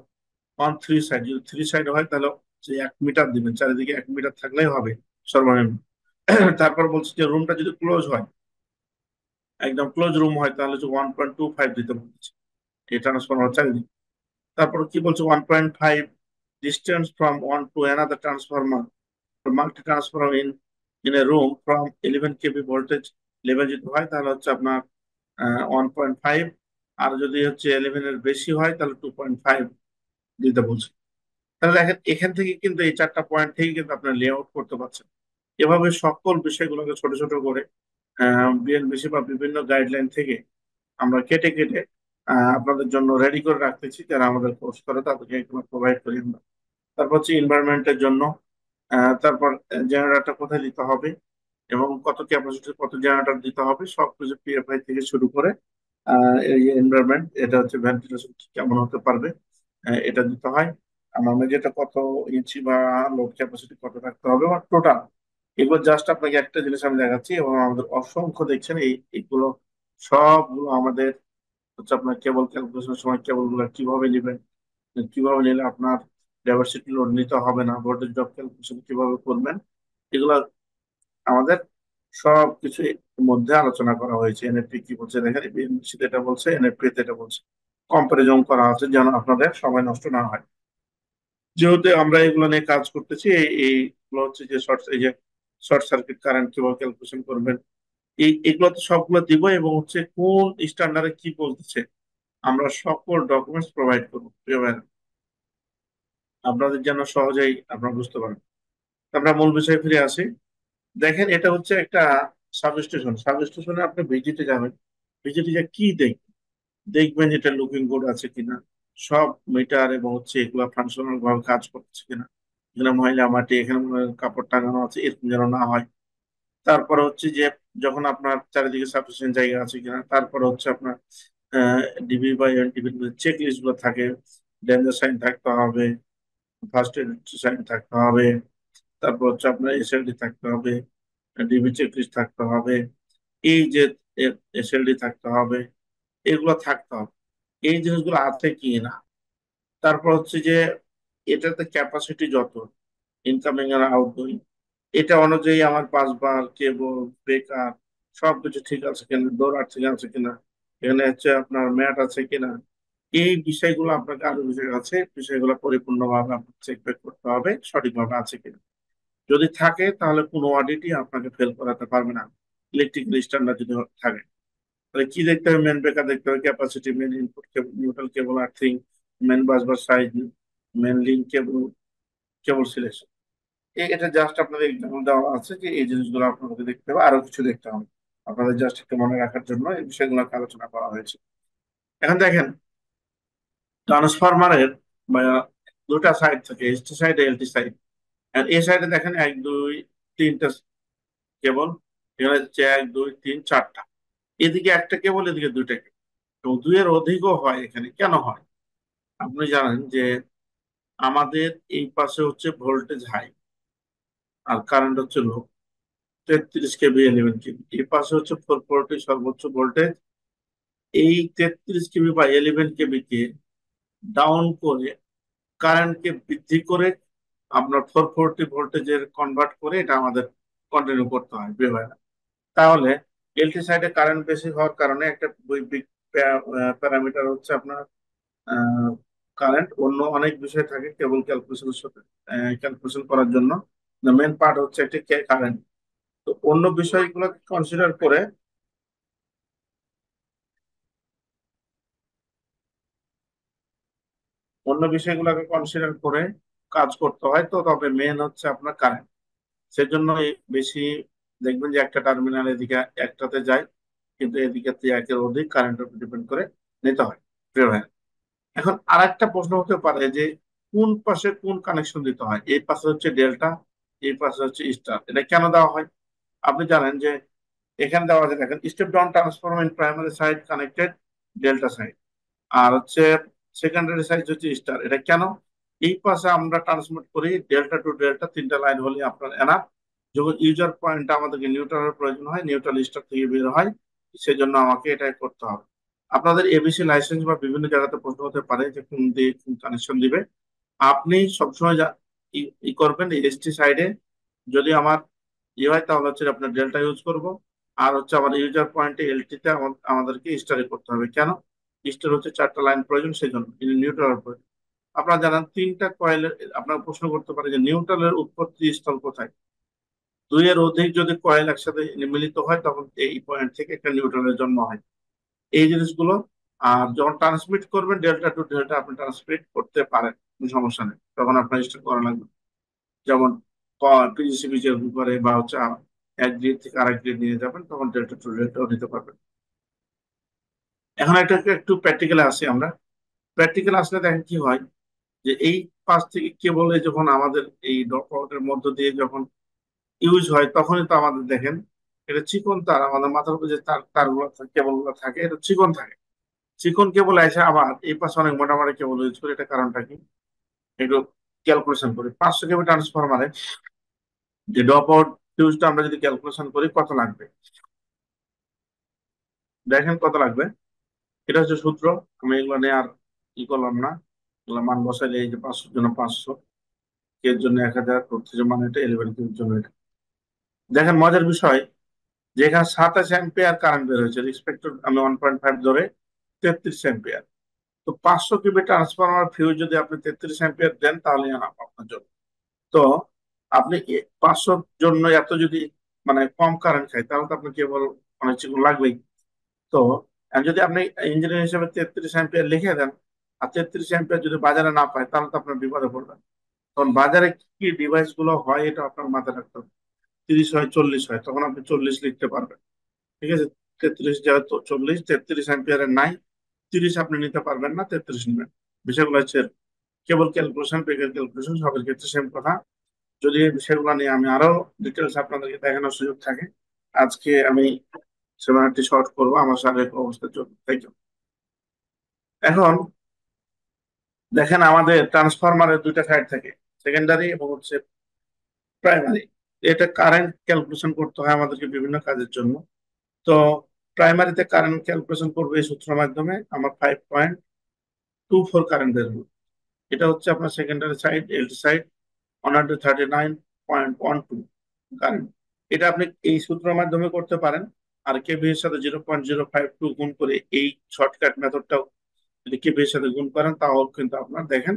1 3 সাইড, যদি 3 সাইড হয় তাহলে যে 1 মিটার দিবেন, চারিদিকে 1 মিটার থাকলেই হবে সর্বনিম্ন। তারপর বলছে যে রুমটা যদি ক্লোজ হয়, একদম ক্লোজ রুম হয়, তাহলে হচ্ছে 1.25 দিতে বলছে এই ট্রান্সফরমার চারিদিকে। তারপর কি বলছে, 1.5 distance from one to another transformer, multi transformer in a room from 11 kV voltage level যদি হয় তাহলে হচ্ছে আপনার 1.5, আর যদি হচ্ছে 11 এর বেশি হয় তাহলে 2.5 দিতে বলছে। তাহলে দেখেন, এখান থেকে কিন্তু এই 4টা পয়েন্ট থেকে কিন্তু আপনার লেআউট করতে পারছেন। এভাবে সকল বিষয়গুলোকে ছোট ছোট করে বিএনবিসি বা বিভিন্ন গাইডলাইন থেকে আমরা কেটে কেটে আপনাদের জন্য রেডি করে রাখতেছি, যারা আমাদের কোর্স করে তাদেরকে এগুলো প্রোভাইড করি আমরা। তারপর হচ্ছে এনভায়রনমেন্টের জন্য, তারপর জেনারেটরটা কোথায় দিতে হবে এবং কত ক্যাপাসিটি কত জেনারেটর দিতে হবে, সবকিছু পিএফআই থেকে শুরু করে এই যে এনভায়রনমেন্ট, এটা হচ্ছে ভেন্টিলেশন কেমন হতে পারবে, এটা দিতে হয়। আমাদের যেটা কত ইঞ্চি বা লোড ক্যাপাসিটি কত রাখতে হবে বা টোটাল, এগুলো জাস্ট আপনাকে একটা জিনিস আমি দেখাচ্ছি, এবং আমাদের অসংখ্য দেখছেন এইগুলো সবগুলো আমাদের হচ্ছে আপনার কেবল ক্যালকুলেশনের সময় কেবল গুলো কিভাবে নেবেন, কিভাবে নিলে আপনার ডাইভার্সিটি লোড নিতে হবে না, ভোল্টেজ ড্রপ ক্যালকুলেশন কিভাবে করবেন, এগুলো আমাদের সব কিছু মধ্যে আলোচনা করা হয়েছে। এনএফপি কি বলছে দেখেন, বিএনসি এটা বলছে, এনএফপি এটা বলছে, কম্পারিজন করা আছে যেন আপনাদের সময় নষ্ট না হয়। যেহেতু আমরা এগুলো নিয়ে কাজ করতেছি, এইগুলো হচ্ছে যে এই যে শর্ট সার্কিট কারেন্ট কিভাবে ক্যালকুলেশন করবেন, এগুলো তো সবগুলো দিব, এবং হচ্ছে কোন স্ট্যান্ডার্ডে কি বলতেছে আমরা সকল ডকুমেন্টস প্রোভাইড করবো প্রিয় ভাইরা, আপনাদের যেন সহজেই আপনারা বুঝতে পারেন। আমরা মূল বিষয়ে ফিরে আসি। দেখেন, এটা হচ্ছে একটা সাবস্টেশন। সাবস্টেশনে আপনি ভিজিটে যাবেন, ভিজিটে যা কি দেখবেন যেটা লুকিং গুড আছে কিনা, সব মিটার এবং হচ্ছে এগুলো ফাংশনাল ভাবে কাজ করছে কিনা, এখানে ময়লা মাটি, এখানে মনে হয় কাপড় টাঙানো আছে, এরকম যেন না হয়। তারপরে হচ্ছে যে যখন আপনার চারিদিকে সাফিসিয়েন্ট জায়গা আছে কিনা, তারপরে হচ্ছে আপনার ডিবি বা এনটিভি চেক লিস্ট গুলো থাকে, ডেঞ্জার সাইন থাকতে হবে, ফার্স্ট এড সাইন থাকতে হবে, তারপর হচ্ছে আপনার এসএলডি থাকতে হবে, ডিবি চেক লিস্ট থাকতে হবে, এই যে এসএলডি থাকতে হবে, এগুলো থাকতে হবে। এই জিনিসগুলো আছে কি না, তারপর হচ্ছে যে এটাতে ক্যাপাসিটি যত ইনকামিং আর আউটগোয়িং, এটা অনুযায়ী আমার পাসবার কেবল ব্রেকার সবকিছু ঠিক আছে কিনা, ডোর ঠিক আছে কিনা, এখানে হচ্ছে আপনার ম্যাট আছে কিনা, এই বিষয়গুলো আপনাকে আরো বিষয় আছে, বিষয়গুলো পরিপূর্ণভাবে আপনাকে চেক ব্যাক করতে হবে সঠিকভাবে আছে কিনা। যদি থাকে তাহলে কোনো অডিটই আপনাকে ফেল করাতে পারবে না, ইলেকট্রিক্যাল স্ট্যান্ডার্ড যদি থাকে। তাহলে কি দেখতে হবে, মেন ব্রেকার দেখতে হবে, ক্যাপাসিটি, মেন ইনপুট কেবল, নিউট্রাল কেবল, আর্থিং, মেন বাস বা সাইজ, মেন লিঙ্ক কেবল, কেবল সিলেকশন। এটা জাস্ট আপনাদের এক্সাম্পল দেওয়া আছে যে এই জিনিসগুলো আপনাদের দেখতে হবে, আরো কিছু দেখতে হবে। আপনাদের জাস্ট একটু মনে রাখার জন্য এই বিষয়গুলো আলোচনা করা হয়েছে। এখন দেখেন, ট্রান্সফরমারের বা দুটা সাইড থাকে, এসটি সাইড এলটি সাইড। আর এই সাইডে দেখেন এক দুই তিনটা কেবল, এখানে হচ্ছে এক দুই তিন চারটা, এদিকে একটা কেবল, এদিকে দুইটা কেবল, এবং দুইয়ের অধিকও হয়। এখানে কেন হয়? আপনি জানেন যে আমাদের এই পাশে হচ্ছে ভোল্টেজ হাই আর কারেন্ট হচ্ছে লো, 33 কেবি 11 কেবি। এই পাশে হচ্ছে 440 সর্বোচ্চ ভোল্টেজ। এই 33 কেবি বা 11 কেবি কে ডাউন করে কারেন্টকে বৃদ্ধি করে আপনার 440 ভোল্টেজের কনভার্ট করে এটা আমাদের কন্টিনিউ করতে হয়, বের হয় না। তাহলে এলটি সাইডে কারেন্ট বেশি হওয়ার কারণে একটা প্যারামিটার হচ্ছে আপনার কারেন্ট। অন্য অনেক বিষয় থাকে কেবল ক্যালকুলেশনের সাথে, ক্যালকুলেশন করার জন্য মেন পার্ট হচ্ছে একটা কারেন্ট। তো অন্য বিষয়গুলোকে কনসিডার করে, অন্য বিষয়গুলোকে কনসিডার করে কাজ করতে হয়। তো তবে মেন হচ্ছে আপনার কারেন্ট। সেজন্য বেশি দেখবেন যে একটা টার্মিনাল এদিকে একটাতে যায়, কিন্তু এদিকে একের অধিক কারেন্টের উপর ডিপেন্ড করে নিতে হয়। প্রিয় ভাইয়া, এখন আরেকটা প্রশ্ন হতে পারে যে কোন পাশে কোন কানেকশন দিতে হয়। এই পাশে হচ্ছে ডেল্টা, এই পাশে হচ্ছে স্টার। এটা কেন দেওয়া হয়? আপনি জানেন যে এখানে দেওয়া আছে, দেখেন, step down transformer in primary side connected delta side, আর হচ্ছে সেকেন্ডারি সাইড হচ্ছে স্টার। এটা কেন? এই পাশে আমরা ট্রান্সমিট করি ডেল্টা টু ডেল্টা, তিনটা লাইন হলে আপনার এনাফ। যখন ইউজার পয়েন্টটা আমাদেরকে নিউট্রালের প্রয়োজন হয়, নিউট্রাল স্টার থেকে বের হয়, সেজন্য আমাকে এটাই করতে হবে। আপনাদের এবিসি লাইসেন্স বা বিভিন্ন জায়গাতে প্রশ্ন হতে পারে যে কোন দিয়ে কোন কানেকশন দিবে। আপনি সবসময় ই করবেন এসটি সাইডে। যদি আমার হয় তাহলে হচ্ছে আপনার ডেল্টা ইউজ করব। আর হচ্ছে আমার ইউজার পয়েন্টে এলটিতে আমাদেরকে স্টারে করতে হবে। কেন? স্টার হচ্ছে চারটা লাইন প্রয়োজন, সেই জন্য নিউট্রাল প্রয়োজন। আপনারা জানেন তিনটা কয়েলের, আপনার প্রশ্ন করতে পারে যে নিউট্রালের উৎপত্তি স্থল কোথায়। দুইয়ের অধিক যদি কয়েল একসাথে মিলিত হয় তখন এই পয়েন্ট থেকে একটা নিউট্রালের জন্ম হয়। এই জিনিসগুলো, আর যখন ট্রান্সমিট করবেন ডেল্টা টু ডেল্টা, আপনি ট্রান্সমিট করতে পারেন, কোনো সমস্যা নেই। তখন আপনার স্টার করা লাগবে। যেমন পিজিসিবি যে করে বা হচ্ছে এক গ্রিড থেকে আরেক গ্রিড নিয়ে যাবেন, তখন ডেল্টা টু ডেল্টাও নিতে পারবেন। এখন একটা একটু প্র্যাকটিক্যালে আসি আমরা। প্র্যাকটিক্যাল আসলে দেখেন কি হয়, যে এই পাশ থেকে কেবলে যখন আমাদের এই ড্রপ আউটের মধ্য দিয়ে যখন ইউজ হয়, তখনই তো আমাদের দেখেন এটা চিকন তার, আমাদের মাথার উপর যে তারগুলো কেবল গুলো থাকে, এটা চিকন থাকে। চিকন কেবল এসে আবার এই পাশে অনেক মোটামুটি কেবল ইউজ করে। এটা কারণটা কি? একটু ক্যালকুলেশন করি। 500 কেবি ট্রান্সফরমারে যে ড্রপ আউট ফিউজটা আমরা যদি ক্যালকুলেশন করি কত লাগবে, দেখেন কত লাগবে। এটা হচ্ছে সূত্র। আমি এগুলো নিয়ে আর ই করলাম না, এগুলো মান বসাইলে এই যে 500 জন্য 500, কে এর জন্য 1000, প্রত্যেকের মান এটা 11 কের জন্য এটা। দেখেন মজার বিষয়, যেখানে 27 অ্যাম্পিয়ার কারেন্ট বের হয়েছে, রেসপেক্ট আমি 1.5 ধরে 33 অ্যাম্পিয়ার। তো 500 কেবি ট্রান্সফরমার ফিউজ যদি আপনি 33 অ্যাম্পিয়ার দেন তাহলে আপনার জন্য। তো আপনি 500 জন্য এত যদি মানে কম কারেন্ট খায়, তাহলে তো আপনার কেবল অনেক চিকন লাগবেই। তো যদি আপনি ইঞ্জিনিয়ার হিসেবে 33 অ্যাম্পিয়ার লিখে দেন, আর 33 অ্যাম্পিয়ার যদি বাজারে না পায়, তাহলে তো আপনার বিপদে পড়বেন। তখন বাজারে কি কি ডিভাইস গুলো হয় এটা আপনার মাথায় রাখতে হবে। 30 হয় 40 হয়, তখন আপনি 40 লিখতে পারবেন। ঠিক আছে? 33 যেহেতু 40, 33 অ্যাম্পিয়ারের নাই, 30 আপনি নিতে পারবেন না, 33 নেবেন। বিষয়গুলো হচ্ছে কেবল ক্যালকুলেশন, পেগের ক্যালকুলেশন, সবের ক্ষেত্রে সেম কথা। যদি এই বিষয়গুলো নিয়ে আমি আরো ডিটেলস আপনাদেরকে দেখানোর সুযোগ থাকে, আজকে আমি সেমিনারটি শর্ট করবো আমার শারীরিক অবস্থার জন্য। Thank you. এখন দেখেন, আমাদের ট্রান্সফরমারের দুইটা সাইড থাকে, সেকেন্ডারি এবং হচ্ছে প্রাইমারি। এটা কারেন্ট ক্যালকুলেশন করতে হয় আমাদেরকে বিভিন্ন কাজের জন্য। তো প্রাইমারিতে কারেন্ট ক্যালকুলেশন করবো এই সূত্রের মাধ্যমে। আমার 5.24 কারেন্ট বের হলো। এটা হচ্ছে আপনার secondary side LT side 139.12 current. এটা আপনি এই সূত্রের মাধ্যমে করতে পারেন। আর কেভি এর সাথে 0.052 গুণ করে এই শর্টকাট মেথডটাও যদি কেভি এর সাথে গুণ করেন, তাও কিন্তু আপনার দেখেন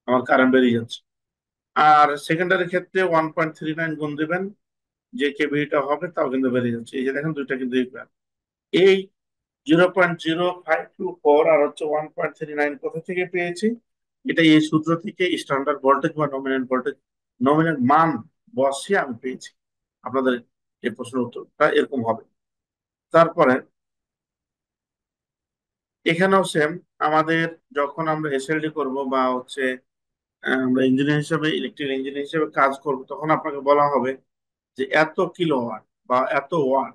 আমার কারেন্ট বেরিয়ে যাচ্ছে। আর সেকেন্ডারি ক্ষেত্রে 1.39 গুণ দিবেন, যে কেভিটা হবে তাও কিন্তু বেরিয়ে যাচ্ছে। এই যে দেখেন দুইটা কিন্তু equal। এই 0.0524 আর হচ্ছে 1.39 কোথা থেকে পেয়েছি? এটা এই সূত্র থেকে স্ট্যান্ডার্ড ভোল্টেজ বা নমিনাল ভোল্টেজ, নমিনাল মান বসিয়ে আমি পেয়েছি। আপনাদের এই প্রশ্নের উত্তরটা এরকম হবে। তারপরে এখানেও সেম, আমাদের যখন আমরা এসএলডি করব বা হচ্ছে আমরা ইঞ্জিনিয়ার হিসেবে, ইলেকট্রিক্যাল ইঞ্জিনিয়ার হিসেবে কাজ করব, তখন আপনাকে বলা হবে যে এত কিলোওয়াট বা এত ওয়াট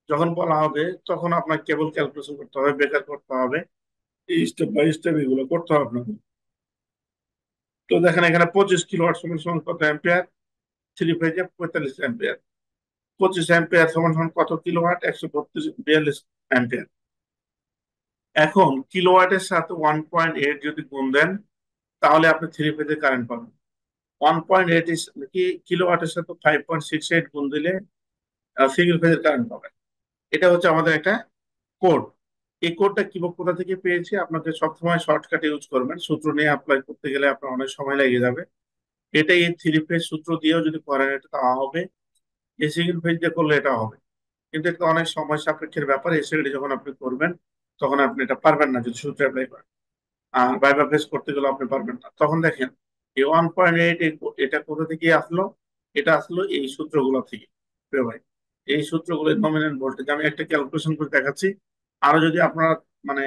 যখন বলা হবে, তখন আপনার কেবল ক্যালকুলেশন করতে হবে, বেকার করতে হবে, স্টেপ বাই স্টেপ এগুলো করতে হবে আপনাকে। তো দেখেন এখানে 25 কিলোওয়াট সমান সমান কত অ্যাম্পিয়ার, থ্রি ফেজে 45 অ্যাম্পিয়ার। 25 অ্যাম্পিয়ার সমান সমান কত কিলোওয়াট, 142 অ্যাম্পিয়ার। এখন কিলোওয়াটের সাথে 1.8 যদি গুণ দেন, তাহলে আপনি থ্রি ফেজে কারেন্ট পাবেন। 1.8 কি কিলোওয়াটের সাথে 5.68 গুণ দিলে সিঙ্গেল ফেজের কারেন্ট পাবেন। এটা হচ্ছে আমাদের একটা কোড। এই কোডটা কি কোথা থেকে পেয়েছি, আপনাকে সবসময় শর্টকাট ইউজ করবেন, সূত্র নিয়ে অ্যাপ্লাই করতে গেলে আপনার অনেক সময় লেগে যাবে। এটা এই থ্রি ফেজ সূত্র দিয়েও যদি করেন এটা তা হবে, এই সিঙ্গেল ফেজ দিয়ে করলে এটা হবে। কিন্তু এটা অনেক সময় সাপেক্ষের ব্যাপার, এসএলডি যখন আপনি করবেন তখন আপনি এটা পারবেন না যদি সূত্র অ্যাপ্লাই করেন। আর ভাইবা ফেস করতে গেলে আপনি পারবেন না। তখন দেখেন এই 1.8 এটা কোথা থেকে আসলো, এটা আসলো এই সূত্রগুলো থেকে। প্রিয় ভাই, এই সূত্রগুলো নমিনাল ভোল্টেজ আমি একটা ক্যালকুলেশন করে দেখাচ্ছি। আরো যদি আপনারা মানে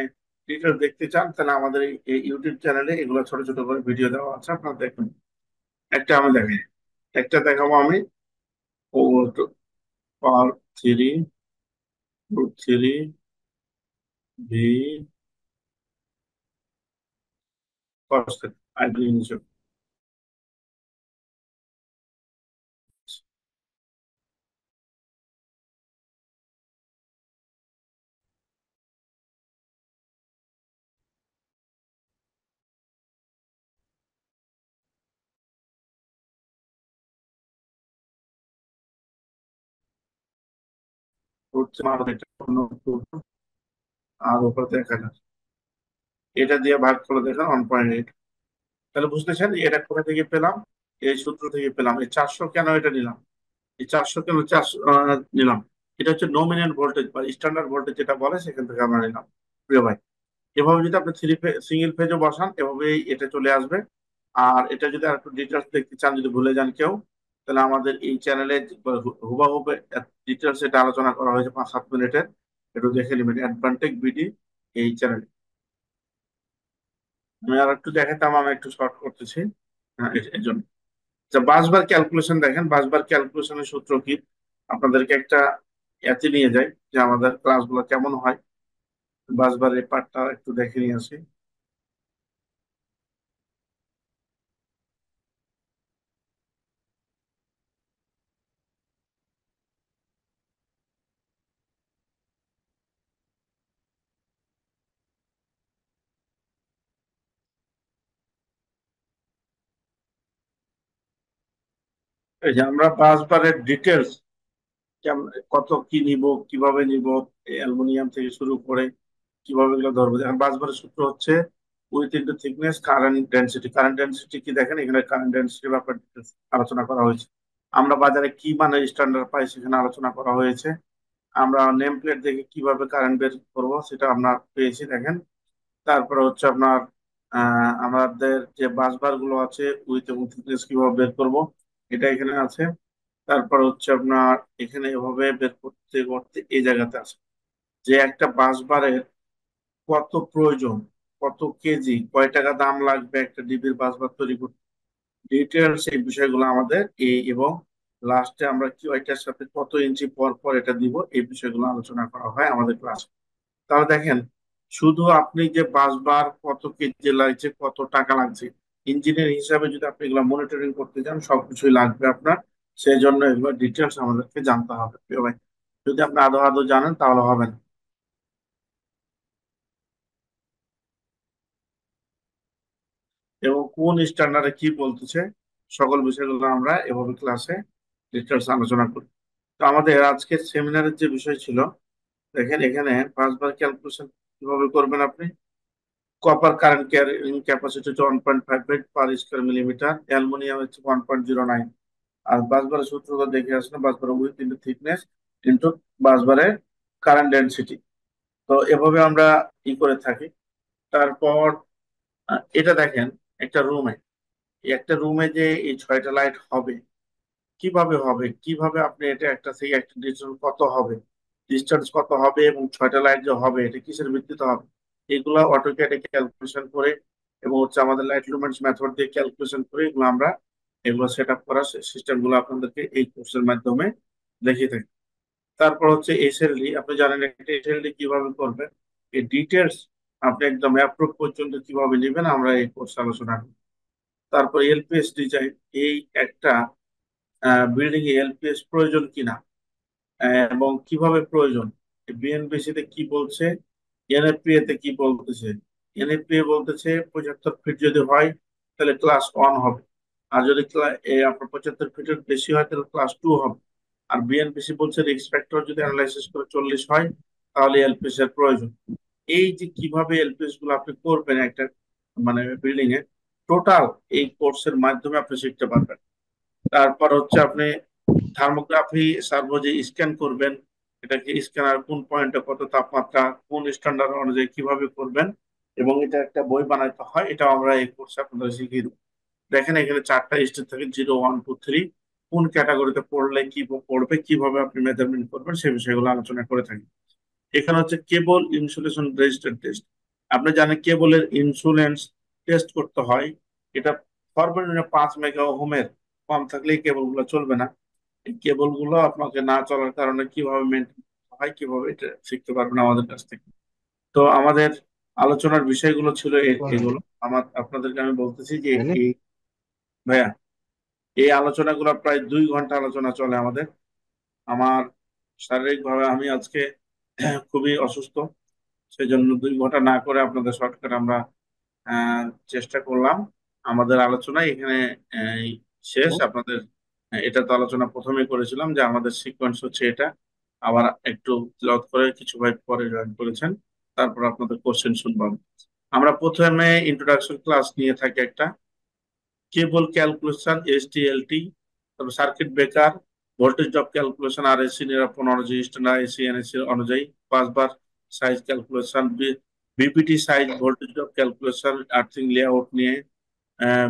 ডিটেলস দেখতে চান, তাহলে আমাদের এই ইউটিউব চ্যানেলে এগুলো ছোট ছোট করে ভিডিও দেওয়া আছে, আপনারা দেখুন। একটা আমি দেখাই, একটা দেখাবো আমি। ও power three, root three, V cos theta. Root আর উপর দেখা যায়, এটা দিয়ে ভাগ করে দেখেন 1.8। তাহলে বুঝতেছেন যে এটা কোথা থেকে পেলাম, এই সূত্র থেকে পেলাম। এই 400 কেন এটা নিলাম, এই 400 কেন 400 নিলাম, এটা হচ্ছে নমিনাল ভোল্টেজ বা স্ট্যান্ডার্ড ভোল্টেজ যেটা বলে, সেখান থেকে আমরা নিলাম। প্রিয় ভাই, এভাবে যদি আপনি সিঙ্গেল পেজও বসান, এভাবেই এটা চলে আসবে। আর এটা যদি আর একটু ডিটেলস দেখতে চান, যদি ভুলে যান কেউ, তাহলে আমাদের এই চ্যানেলে হুবাহুব ডিটেলস এটা আলোচনা করা হয়েছে 5-7 মিনিটের, একটু দেখে নেবেন অ্যাডভান্টেজ বিডি এই চ্যানেলে। আমি আর একটু দেখাতাম, আমি একটু শর্ট করতেছি। এই জন্য আচ্ছা, বাসবার ক্যালকুলেশন দেখেন, বাসবার ক্যালকুলেশনের সূত্র কি, আপনাদেরকে একটা এতে নিয়ে যায় যে আমাদের ক্লাসগুলো কেমন হয়। বাসবারের পার্টটা একটু দেখে নিয়ে আসি। এই যে আমরা বাসবারের ডিটেলস, কত কি নিব, কিভাবে নিব, অ্যালুমিনিয়াম থেকে শুরু করে কিভাবে এগুলো ধরবো। এখন বাসবারের সূত্র হচ্ছে with into thickness current density. Current density কি দেখেন, এখানে কারেন্ট ডেন্সিটির ব্যাপারে details আলোচনা করা হয়েছে। আমরা বাজারে কি মানের স্ট্যান্ডার্ড পাই সেখানে আলোচনা করা হয়েছে। আমরা নেম প্লেট দেখে কিভাবে কারেন্ট বের করবো সেটা আমরা পেয়েছি দেখেন। তারপরে হচ্ছে আপনার আমাদের যে বাসবার গুলো আছে উইথ এবং থিকনেস কিভাবে বের করব, এটা এখানে আছে। তারপর হচ্ছে আপনার এখানে এভাবে বের করতে করতে এই জায়গাতে আছে যে একটা বাসবারের কত প্রয়োজন, কত কেজি, কয় টাকা দাম লাগবে একটা ডিবির বাসবার তৈরি করতে, ডিটেলস এই বিষয়গুলো আমাদের এই এবং লাস্টে আমরা কি ওইটার সাথে কত ইঞ্চি পর পর এটা দিব, এই বিষয়গুলো আলোচনা করা হয় আমাদের ক্লাস। তাহলে দেখেন, শুধু আপনি যে বাসবার কত কেজি লাগছে, কত টাকা লাগছে, ইঞ্জিনিয়ার হিসাবে যদি আপনি এগুলো মনিটরিং করতে চান, সবকিছুই লাগবে আপনার। সেই জন্য এগুলো ডিটেলস আমাদেরকে জানতে হবে প্রিয় ভাই। যদি আপনি আদৌ আদৌ জানেন তাহলে হবে না। এবং কোন স্ট্যান্ডার্ডে কি বলতেছে, সকল বিষয়গুলো আমরা এভাবে ক্লাসে ডিটেলস আলোচনা করি। তো আমাদের আজকের সেমিনারের যে বিষয় ছিল, দেখেন এখানে পাঁচবার ক্যালকুলেশন কিভাবে করবেন আপনি। কপার কারেন্ট ক্যারিং ক্যাপাসিটি হচ্ছে 1.58 পার স্কোয়ার মিলিমিটার, অ্যালুমিনিয়াম হচ্ছে 1.09। আর বাসবারের সূত্র তো দেখে আসলে, বাসবারের উইথ ইন্টু থিকনেস ইন্টু বাসবারের কারেন্ট ডেনসিটি। তো এভাবে আমরা ই করে থাকি। তারপর এটা দেখেন, একটা রুমে, একটা রুমে যে এই 6টা লাইট হবে, কিভাবে হবে, কিভাবে আপনি এটা একটা থেকে একটা ডিসিশন কত হবে, ডিসটেন্স কত হবে এবং 6টা লাইট যে হবে এটা কিসের ভিত্তিতে হবে, এগুলো অটোক্যাডে ক্যালকুলেশন করে এবং হচ্ছে আমাদের লাইট লুমেন্স মেথড দিয়ে ক্যালকুলেশন করে এগুলো সেট আপ করা সিস্টেম গুলো আপনাদেরকে এই কোর্সের মাধ্যমে দেখিয়ে থাকি। তারপর হচ্ছে এসএলডি, আপনি জানেন একটা এসএলডি কিভাবে করবেন, এই ডিটেলস আপনি একদম অ্যাপ্রুভ পর্যন্ত কিভাবে নেবেন আমরা এই কোর্স আলোচনা করি। তারপর এলপিএস ডিজাইন, এই একটা বিল্ডিং এ এলপিএস প্রয়োজন কিনা এবং কিভাবে প্রয়োজন, বিএনবিসি তে কি বলছে, এনএফপিএ তে কি বলতেছে। এনএফপিএ বলতেছে 75 ফিট যদি হয় তাহলে ক্লাস 1 হবে, আর যদি আপনার 75 ফিটের বেশি হয় তাহলে ক্লাস 2 হবে। আর বিএনপিসি বলছে রিস্ক ফ্যাক্টর যদি অ্যানালাইসিস করে 40 হয় তাহলে এলপিএস এর প্রয়োজন। এই যে কিভাবে এলপিএস গুলো আপনি করবেন একটা মানে বিল্ডিং এ, টোটাল এই কোর্সের মাধ্যমে আপনি শিখতে পারবেন। তারপর হচ্ছে আপনি থার্মোগ্রাফি সার্ভো যে স্ক্যান করবেন, এটাকে স্ক্যানার কোন পয়েন্টে কত তাপমাত্রা কোন স্ট্যান্ডার্ড অনুযায়ী কিভাবে করবেন, এবং এটা একটা বই বানাইতে হয়, এটাও আমরা এই কোর্সে আপনাদের শিখিয়ে দেবো। দেখেন এখানে 4টা স্টেজ থাকে, 0, 1, 2, 3, কোন ক্যাটাগরিতে পড়লে কি পড়বে, কিভাবে আপনি মেজারমেন্ট করবেন সেই বিষয়গুলো আলোচনা করে থাকি। এখানে হচ্ছে কেবল ইনসুলেশন রেজিস্ট্যান্স টেস্ট। আপনি জানেন কেবলের ইন্স্যুরেন্স টেস্ট করতে হয়, এটা সর্বনিম্ন 5 মেগা ওহমের কম থাকলে এই কেবল গুলো চলবে না। এই কেবল গুলো আপনাকে না চলার কারণে কিভাবে মেনটেন হয় কিভাবে এটা শিখতে পারবেন আমাদের কাছ থেকে। তো আমাদের আলোচনার বিষয়গুলো ছিল এগুলো। আপনাদেরকে আমি বলতেছি যে এই ভাইয়া, এই আলোচনাগুলো প্রায় 2 ঘন্টা আলোচনা চলে আমাদের। আমার শারীরিক ভাবে আমি আজকে খুবই অসুস্থ, সেই জন্য 2 ঘন্টা না করে আপনাদের শর্টকাট আমরা আহ, চেষ্টা করলাম। আমাদের আলোচনা এখানে আহ, শেষ আপনাদের। এটা তো আলোচনা প্রথমেই করেছিলাম যে আমাদের সিকোয়েন্স হচ্ছে এটা, আবার একটু ক্লথ করে কিছু ভাই পরে জয়েন করেছেন। তারপর আপনাদের কোশ্চেন শুনবো। আমরা প্রথমে ইন্ট্রোডাকশন ক্লাস নিয়ে থাকি একটা, কেবল ক্যালকুলেশন এসটিএলটি, তারপর circuit breaker, voltage drop calculation আর এসি নিরাপন অনুযায়ী স্ট্যান্ডার্ড এসি এনএসি অনুযায়ী 5 bar size calculation, BPT size voltage drop calculation, earthing layout নিয়ে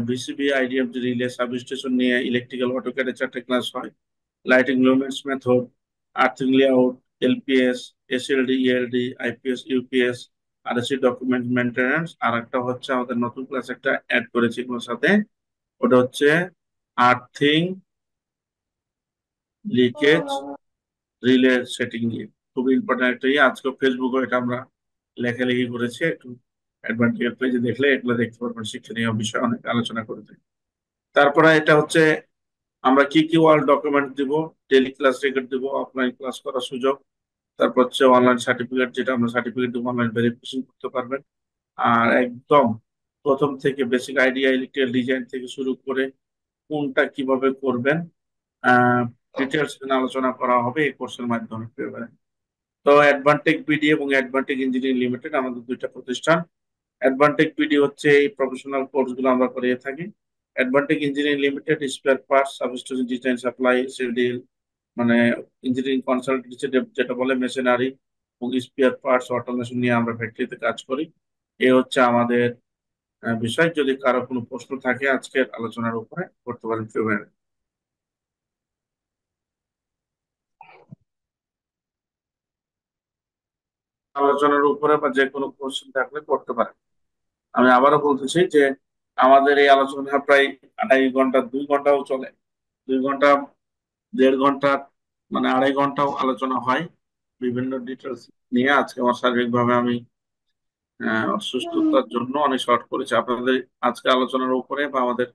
ভিসিবি আইডিএফ রিলে সাবস্টেশন নিয়ে ইলেকট্রিক্যাল অটোক্যাডে 4টে ক্লাস হয়। Lighting lumens method, earthing layout, LPS, SLD, ELD, IPS, UPS, RAC document maintenance. আর একটা হচ্ছে আমাদের নতুন ক্লাস একটা অ্যাড করেছি এগুলোর সাথে, ওটা হচ্ছে আর্থিং, লিকেজ, রিলে সেটিং নিয়ে। খুব ইম্পর্টেন্ট একটা ইয়ে, আজকে ফেসবুকে এটা আমরা লেখালেখি করেছি, একটু অ্যাডভান্টেজ পেজে দেখলে এগুলো দেখতে পারবেন, শিক্ষণীয় বিষয় অনেক আলোচনা করে থাকি। তারপরে এটা হচ্ছে আমরা কি কি ওয়ার্ল্ড ডকুমেন্ট দিব, ডেইলি ক্লাস রেকর্ড দিব, অফলাইন ক্লাস করার সুযোগ, তারপর হচ্ছে অনলাইন সার্টিফিকেট, যেটা আমরা সার্টিফিকেট দিব অনলাইন ভেরিফিকেশন করতে পারবেন। আর একদম প্রথম থেকে বেসিক আইডিয়া ইলেকট্রিক্যাল ডিজাইন থেকে শুরু করে কোনটা কিভাবে করবেন ডিটেলস আলোচনা করা হবে এই কোর্সের মাধ্যমে। তো অ্যাডভান্টেক বিডি এবং অ্যাডভান্টেক ইঞ্জিনিয়ারিং লিমিটেড আমাদের 2টা প্রতিষ্ঠান। অ্যাডভান্টেক বিডি হচ্ছে এই প্রফেশনাল কোর্স গুলো আমরা করিয়ে থাকি। Advantech engineering limited spare parts, substation design, supply, civil, মানে ইঞ্জিনিয়ারিং কনসালটেন্সি যেটা বলে, মেশিনারি এবং স্পেয়ার পার্টস অটোমেশন নিয়ে আমরা ফ্যাক্টরিতে কাজ করি। এই হচ্ছে আমাদের বিষয়। যদি কারো কোনো প্রশ্ন থাকে আজকের আলোচনার উপরে করতে পারেন ফেব্রুয়ারি আলোচনার উপরে, বা যে কোনো কোশ্চেন থাকলে করতে পারেন। আমি আবারও বলতেছি যে আমাদের এই আলোচনা প্রায় 2.5 ঘন্টা, 2 ঘন্টাও চলে, 2 ঘন্টা, 1.5 ঘন্টা, মানে 2.5 ঘন্টাও আলোচনা হয় বিভিন্ন ডিটেলস নিয়ে। আজকে আমার শারীরিকভাবে আমি অসুস্থতার জন্য অনেক শর্ট করেছি। আপনাদের আজকে আলোচনার উপরে বা আমাদের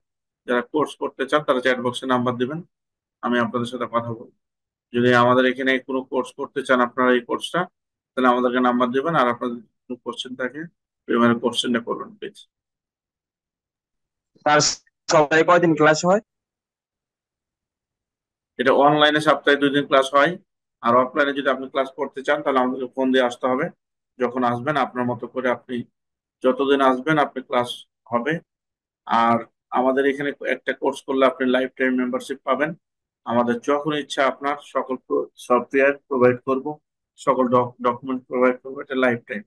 যারা কোর্স করতে চান তারা চ্যাট বক্সে নাম্বার দিবেন, আমি আপনাদের সাথে কথা বলবো। যদি আমাদের এখানে কোনো কোর্স করতে চান আপনারা এই কোর্সটা, তাহলে আমাদেরকে নাম্বার দিবেন, আর আপনাদের কোনো কোশ্চেন থাকে এবারে কোশ্চেনটা করবেন প্লিজ। তার সপ্তাহে কয়দিন ক্লাস হয়? এটা অনলাইনে সপ্তাহে 2 দিন ক্লাস হয়, আর অফলাইনে যদি আপনি ক্লাস করতে চান তাহলে আমাদেরকে ফোন দিয়ে আসতে হবে। যখন আসবেন আপনার মতো করে আপনি যতদিন আসবেন আপনি ক্লাস হবে। আর আমাদের এখানে একটা কোর্স করলে আপনি লাইফ টাইম মেম্বারশিপ পাবেন। আমাদের যখন ইচ্ছা আপনার সকল সফটওয়্যার প্রোভাইড করব, সকল ডকুমেন্ট প্রোভাইড করবো, এটা লাইফ টাইম।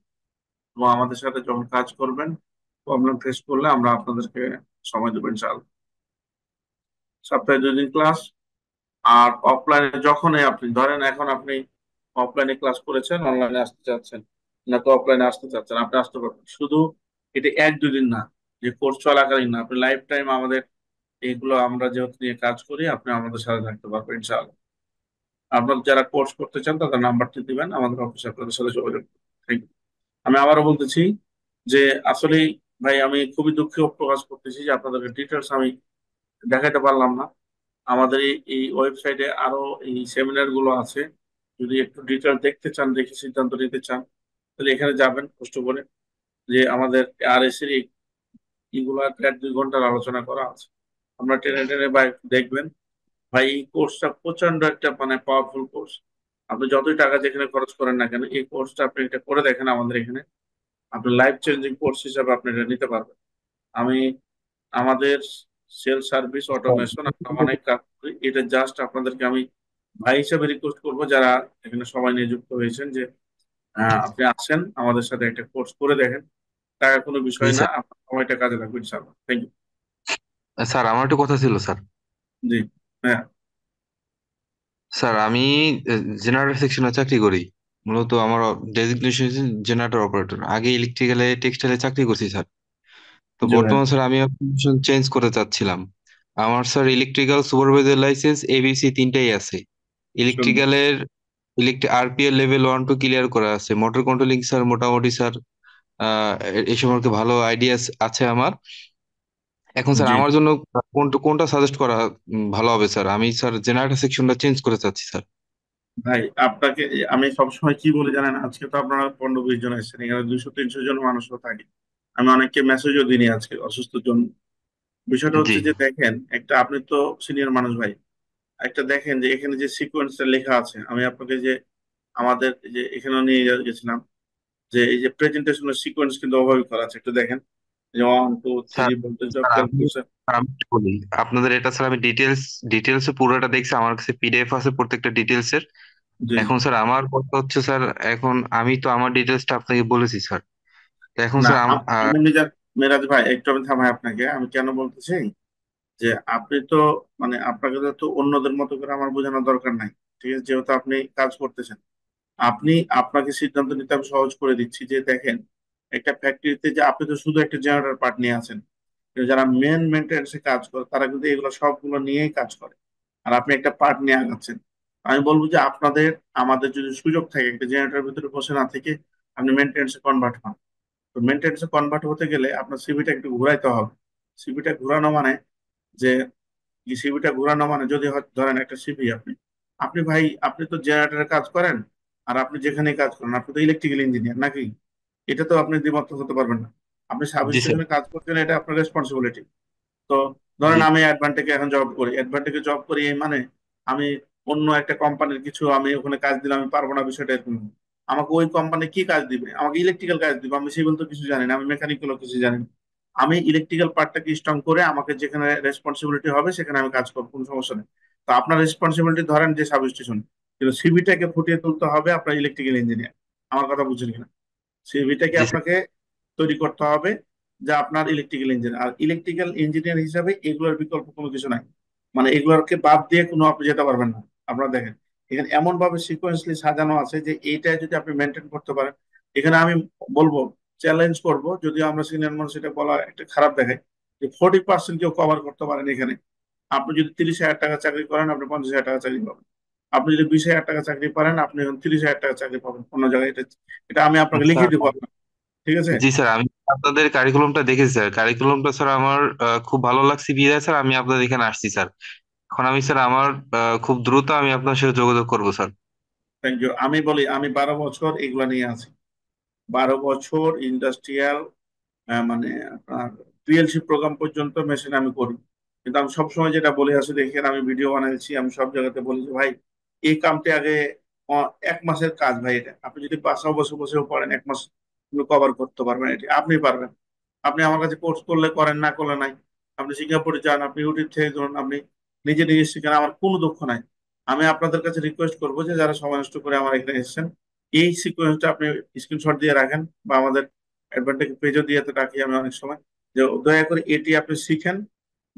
এবং আমাদের সাথে যখন কাজ করবেন প্রবলেম ফেস করলে আমরা আপনাদেরকে সময় দেবো ইনশাআল্লাহ। সপ্তাহে 2 দিন ক্লাস। আর অফলাইনে যখনই আপনি ধরেন, এখন আপনি অফলাইনে ক্লাস করেছেন, অনলাইনে আসতে চাচ্ছেন, নাকি অফলাইনে আসতে চাচ্ছেন, আপনি আসতে পারবেন। শুধু এটা এক দুদিন না, যে কোর্স চলাকালীন না, আপনি লাইফ টাইম আমাদের এইগুলো আমরা যেহেতু নিয়ে কাজ করি, আপনি আমাদের সাথে থাকতে পারবেন ইনশাআল্লাহ। আপনার যারা কোর্স করতে চান তাদের নাম্বারটি দিবেন, আমাদের অফিসে আপনাদের সাথে যোগাযোগ করবেন। আমি আবারও বলতেছি যে আসলে ভাই আমি খুবই দুঃখ প্রকাশ করতেছি যে আপনাদেরকে ডিটেলস আমি দেখাতে পারলাম না। আমাদের এই ওয়েবসাইটে আরো এই সেমিনার গুলো আছে, যদি একটু ডিটেল দেখতে চান, দেখে সিদ্ধান্ত নিতে চান, তাহলে এখানে যাবেন কষ্ট করে। যে আমাদের আর এস এর এইগুলো 1.5-2 ঘন্টার আলোচনা করা আছে, আমরা টেনে টেনে ভাই দেখবেন। ভাই এই কোর্সটা প্রচন্ড একটা মানে পাওয়ারফুল কোর্স। আপনি যতই টাকা যেখানে খরচ করেন না কেন, এই কোর্সটা আপনি এটা করে দেখেন আমাদের এখানে, আপনি লাইফ চেঞ্জিং কোর্স হিসাবে আপনি এটা নিতে পারবেন। আমি আমাদের সেল সার্ভিস অটোমেশন আমরা অনেক কাজ করি, এটা জাস্ট আপনাদেরকে আমি ভাই হিসেবে রিকোয়েস্ট করবো যারা এখানে সবাই নিযুক্ত হয়েছেন যে আপনি আসেন আমাদের সাথে একটা কোর্স করে দেখেন। টাকা কোনো জি বিষয় না, স্যার। আপনার সময়টা কাজে লাগবে ইনশাআল্লাহ। Thank you. স্যার আমার একটু কথা ছিল স্যার। জি। হ্যাঁ। স্যার আমি জেনারেটর সেকশনে চাকরি করি। মূলত আমার ডেজিগনেশন জেনারেটর অপারেটর। আগে ইলেকট্রিক্যালে টেক্সটাইলে চাকরি করছি স্যার। তো জি ভাই। বর্তমান স্যার আমি চেঞ্জ করতে চাচ্ছিলাম। আমার sir electrical supervisor licence ABC তিনটাই আছে। সুন্দর। ইলেকট্রিক্যালের আরপিএল লেভেল 1 2 ক্লিয়ার করা আছে। মোটর কন্ট্রোলিং স্যার মোটামুটি স্যার এই সম্পর্কে ভালো আইডিয়া আছে আমার। এখন স্যার জি আমার জন্য কোনটা কোনটা সাজেস্ট করা ভালো হবে স্যার? আমি স্যার জেনারেটর সেকশনটা চেঞ্জ করতে চাচ্ছি স্যার। ভাই, আপনাকে আমি সবসময় কি বলি জানেন, আজকে তো আপনারা 15-20 জন এসেছেন, এখানে 200-300 জন মানুষও থাকে। আমি অনেককে মেসেজও দিইনি আজকে অসুস্থর জন্য। বিষয়টা জি হচ্ছে যে দেখেন, একটা আপনি তো সিনিয়র মানুষ ভাই, একটা দেখেন যে এখানে যে সিকোয়েন্সটা লেখা আছে, আমি আপনাকে যে আমাদের এই যে এখানে নিয়ে গেছিলাম, যে এই যে প্রেজেন্টেশনের সিকোয়েন্স কিন্তু ওভাবে করা আছে, একটু দেখেন যে 1 2 3 স্যার। ভোল্টেজ অফ স্যার আমি ক্যালকুলেশন। স্যার, আমি একটু বলি আপনাদের এটা স্যার। আমি ডিটেলস পুরোটা দেখছি, আমার কাছে পিডিএফ আছে প্রত্যেকটা ডিটেলস এর। জি। এখন স্যার আমার কথা হচ্ছে স্যার, এখন আমি তো আমার ডিটেলসটা আপনাকে বলেছি স্যার। তো এখন না, স্যার আমি নিজের মেরাজ ভাই একটু আমি থামাই আপনাকে, আমি কেন বলতেছি যে আপনি তো মানে আপনাকে তো অন্যদের মতো করে আমার বোঝানোর দরকার নাই। ঠিক আছে, যেহেতু আপনি কাজ করতেছেন, আপনি আপনাকে সিদ্ধান্ত নিতে আমি সহজ করে দিচ্ছি যে দেখেন, একটা ফ্যাক্টরিতে যে আপনি তো শুধু একটা জেনারেটর পার্ট নিয়ে আছেন, কিন্তু যারা মেন মেনটেন্সে কাজ করে তারা কিন্তু এগুলো সবগুলো নিয়েই কাজ করে, আর আপনি একটা পার্ট নিয়ে আগাচ্ছেন। আমি বলবো যে আপনাদের আমাদের যদি সুযোগ থাকে একটা জেনারেটরের ভিতরে বসে না থেকে আপনি মেনটেন্সে কনভার্ট হন। তো মেনটেন্সে কনভার্ট হতে গেলে আপনার সিভিটা একটু ঘুরাইতে হবে। সিভিটা ঘুরানো মানে যে সিভিটা ঘুরানো মানে যদি ধরেন একটা সিভি আপনি, আপনি ভাই আপনি তো জেনারেটরে কাজ করেন, আর আপনি যেখানে কাজ করেন আপনি তো ইলেকট্রিক্যাল ইঞ্জিনিয়ার নাকি? এটা তো আপনি দ্বিমত হতে পারবেন না। আপনি সাব জি স্যার। স্টেশনে কাজ করছেন, এটা আপনার রেসপন্সিবিলিটি। তো জি ধরেন আমি অ্যাডভান্টেজে এখন জব করি, অ্যাডভান্টেজে জব করি এই মানে আমি অন্য একটা কোম্পানির কিছু আমি ওখানে কাজ দিলে আমি পারবো না, বিষয়টা এরকম না। আমাকে ওই কোম্পানি কি কাজ দিবে, আমাকে ইলেকট্রিক্যাল কাজ দিবে, আমি সিভিল তো কিছু জানি না, আমি মেকানিক্যালও কিছু জানি না। আমি ইলেকট্রিক্যাল পার্টটাকে স্ট্রং করে আমাকে যেখানে রেসপন্সিবিলিটি হবে সেখানে আমি কাজ করবো, কোনো সমস্যা নেই। তো আপনার রেসপন্সিবিলিটি ধরেন যে সাব স্টেশন, কিন্তু সিভিটাকে ফুটিয়ে তুলতে হবে আপনার ইলেকট্রিক্যাল ইঞ্জিনিয়ার। আমার কথা বুঝছেন কিনা? সিভিটাকে জি স্যার। আপনাকে তৈরি করতে হবে যে আপনার ইলেকট্রিক্যাল ইঞ্জিনিয়ার, আর ইলেকট্রিক্যাল ইঞ্জিনিয়ার হিসাবে এগুলোর বিকল্প কোনো কিছু নাই। মানে এগুলোকে বাদ দিয়ে কোনো আপনি যেতে পারবেন না। আপনারা দেখেন এখানে এমন ভাবে সিকোয়েন্সলি সাজানো আছে যে এইটা যদি আপনি মেনটেন করতে পারেন, এখানে আমি বলবো, চ্যালেঞ্জ করব, যদিও আমরা সিনিয়র মানুষ এটা বলা একটা খারাপ দেখায়, যে 40% কেউ কভার করতে পারেন এখানে। আপনি যদি 30,000 টাকা চাকরি করেন আপনি 50,000 টাকা চাকরি পাবেন। আপনি যদি 20,000 টাকা চাকরি পারেন আপনি এখন 30,000 টাকা চাকরি পাবেন অন্য জায়গায়। এটা এটা আমি আপনাকে স্যার লিখে দিব আপনার। ঠিক আছে। জি স্যার, আমি আপনাদের কারিকুলামটা দেখেছি স্যার। কারিকুলামটা স্যার আমার খুব ভালো লাগছে বিদায় স্যার আমি আপনাদের এখানে আসছি স্যার। এখন আমি স্যার আমার খুব দ্রুত আমি আপনার সাথে যোগাযোগ করবো স্যার। Thank you. আমি বলি আমি 12 বছর এগুলা নিয়ে আছি, 12 বছর ইন্ডাস্ট্রিয়াল মানে আপনার পিএলসি প্রোগ্রাম পর্যন্ত মেশিন আমি করি। কিন্তু আমি সবসময় যেটা বলে আসি, দেখেন আমি ভিডিও বানাইছি, আমি সব জায়গাতে বলি যে ভাই এই কামটি আগে 1 মাসের কাজ ভাই, এটা আপনি যদি বাসাও বসে বসেও পড়েন 1 মাস তুমি কভার করতে পারবেন, এটি আপনি পারবেন। আপনি আমার কাছে কোর্স করলে করেন, না করলে নাই। আপনি সিঙ্গাপুরে যান, আপনি ইউটিউব থেকে ধরুন, আপনি নিজে নিজে শিখেন, আমার কোনো দুঃখ নাই। আমি আপনাদের কাছে রিকোয়েস্ট করবো যে যারা সময় নষ্ট করে আমার এখানে এসেছেন, এই সিকোয়েন্সটা আপনি স্ক্রিনশট দিয়ে রাখেন, বা আমাদের অ্যাডভান্টেজ পেজও দিয়ে তো রাখি আমি অনেক সময়, যে দয়া করে এটি আপনি শিখেন,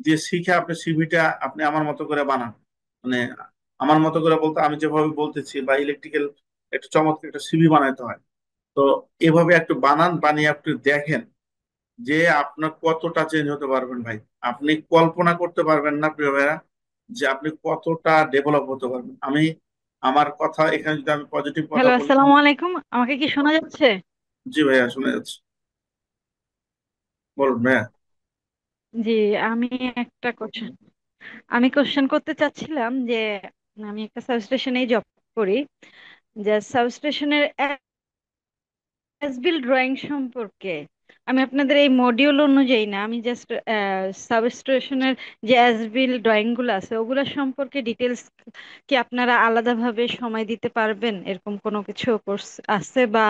দিয়ে শিখে আপনি সিভিটা আপনি আমার মতো করে বানান। মানে আমার মতো করে বলতে আমি যেভাবে বলতেছি, বা ইলেকট্রিক্যাল একটা চমৎকার একটা সিভি বানাইতে হয়। তো এভাবে একটু বানান, বানিয়ে আপনি দেখেন যে আপনার কতটা চেঞ্জ হতে পারবেন ভাই। আপনি কল্পনা করতে পারবেন না প্রিয় ভাইয়া, যে আপনি কতটা ডেভেলপ হতে পারবেন। আমার কথা এখানে যদি আমি পজিটিভ কথা হ্যালো, বলি। আসসালামু আলাইকুম। আমাকে কি শোনা যাচ্ছে? জি ভাইয়া, শুনে যাচ্ছে, বলুন ভাইয়া। জি, আমি একটা কোশ্চেন আমি কোশ্চেন করতে চাচ্ছিলাম যে আমি একটা সাবস্টেশনে জব করি, যে সাবস্টেশনের বিল ড্রয়িং সম্পর্কে আমি আপনাদের এই মডিউল অনুযায়ী না, আমি জাস্ট সাবস্টেশনের যে বিল ড্রয়িং গুলো আছে ওগুলো সম্পর্কে ডিটেলস কি আপনারা আলাদাভাবে সময় দিতে পারবেন? এরকম কোনো কিছু কোর্স আছে বা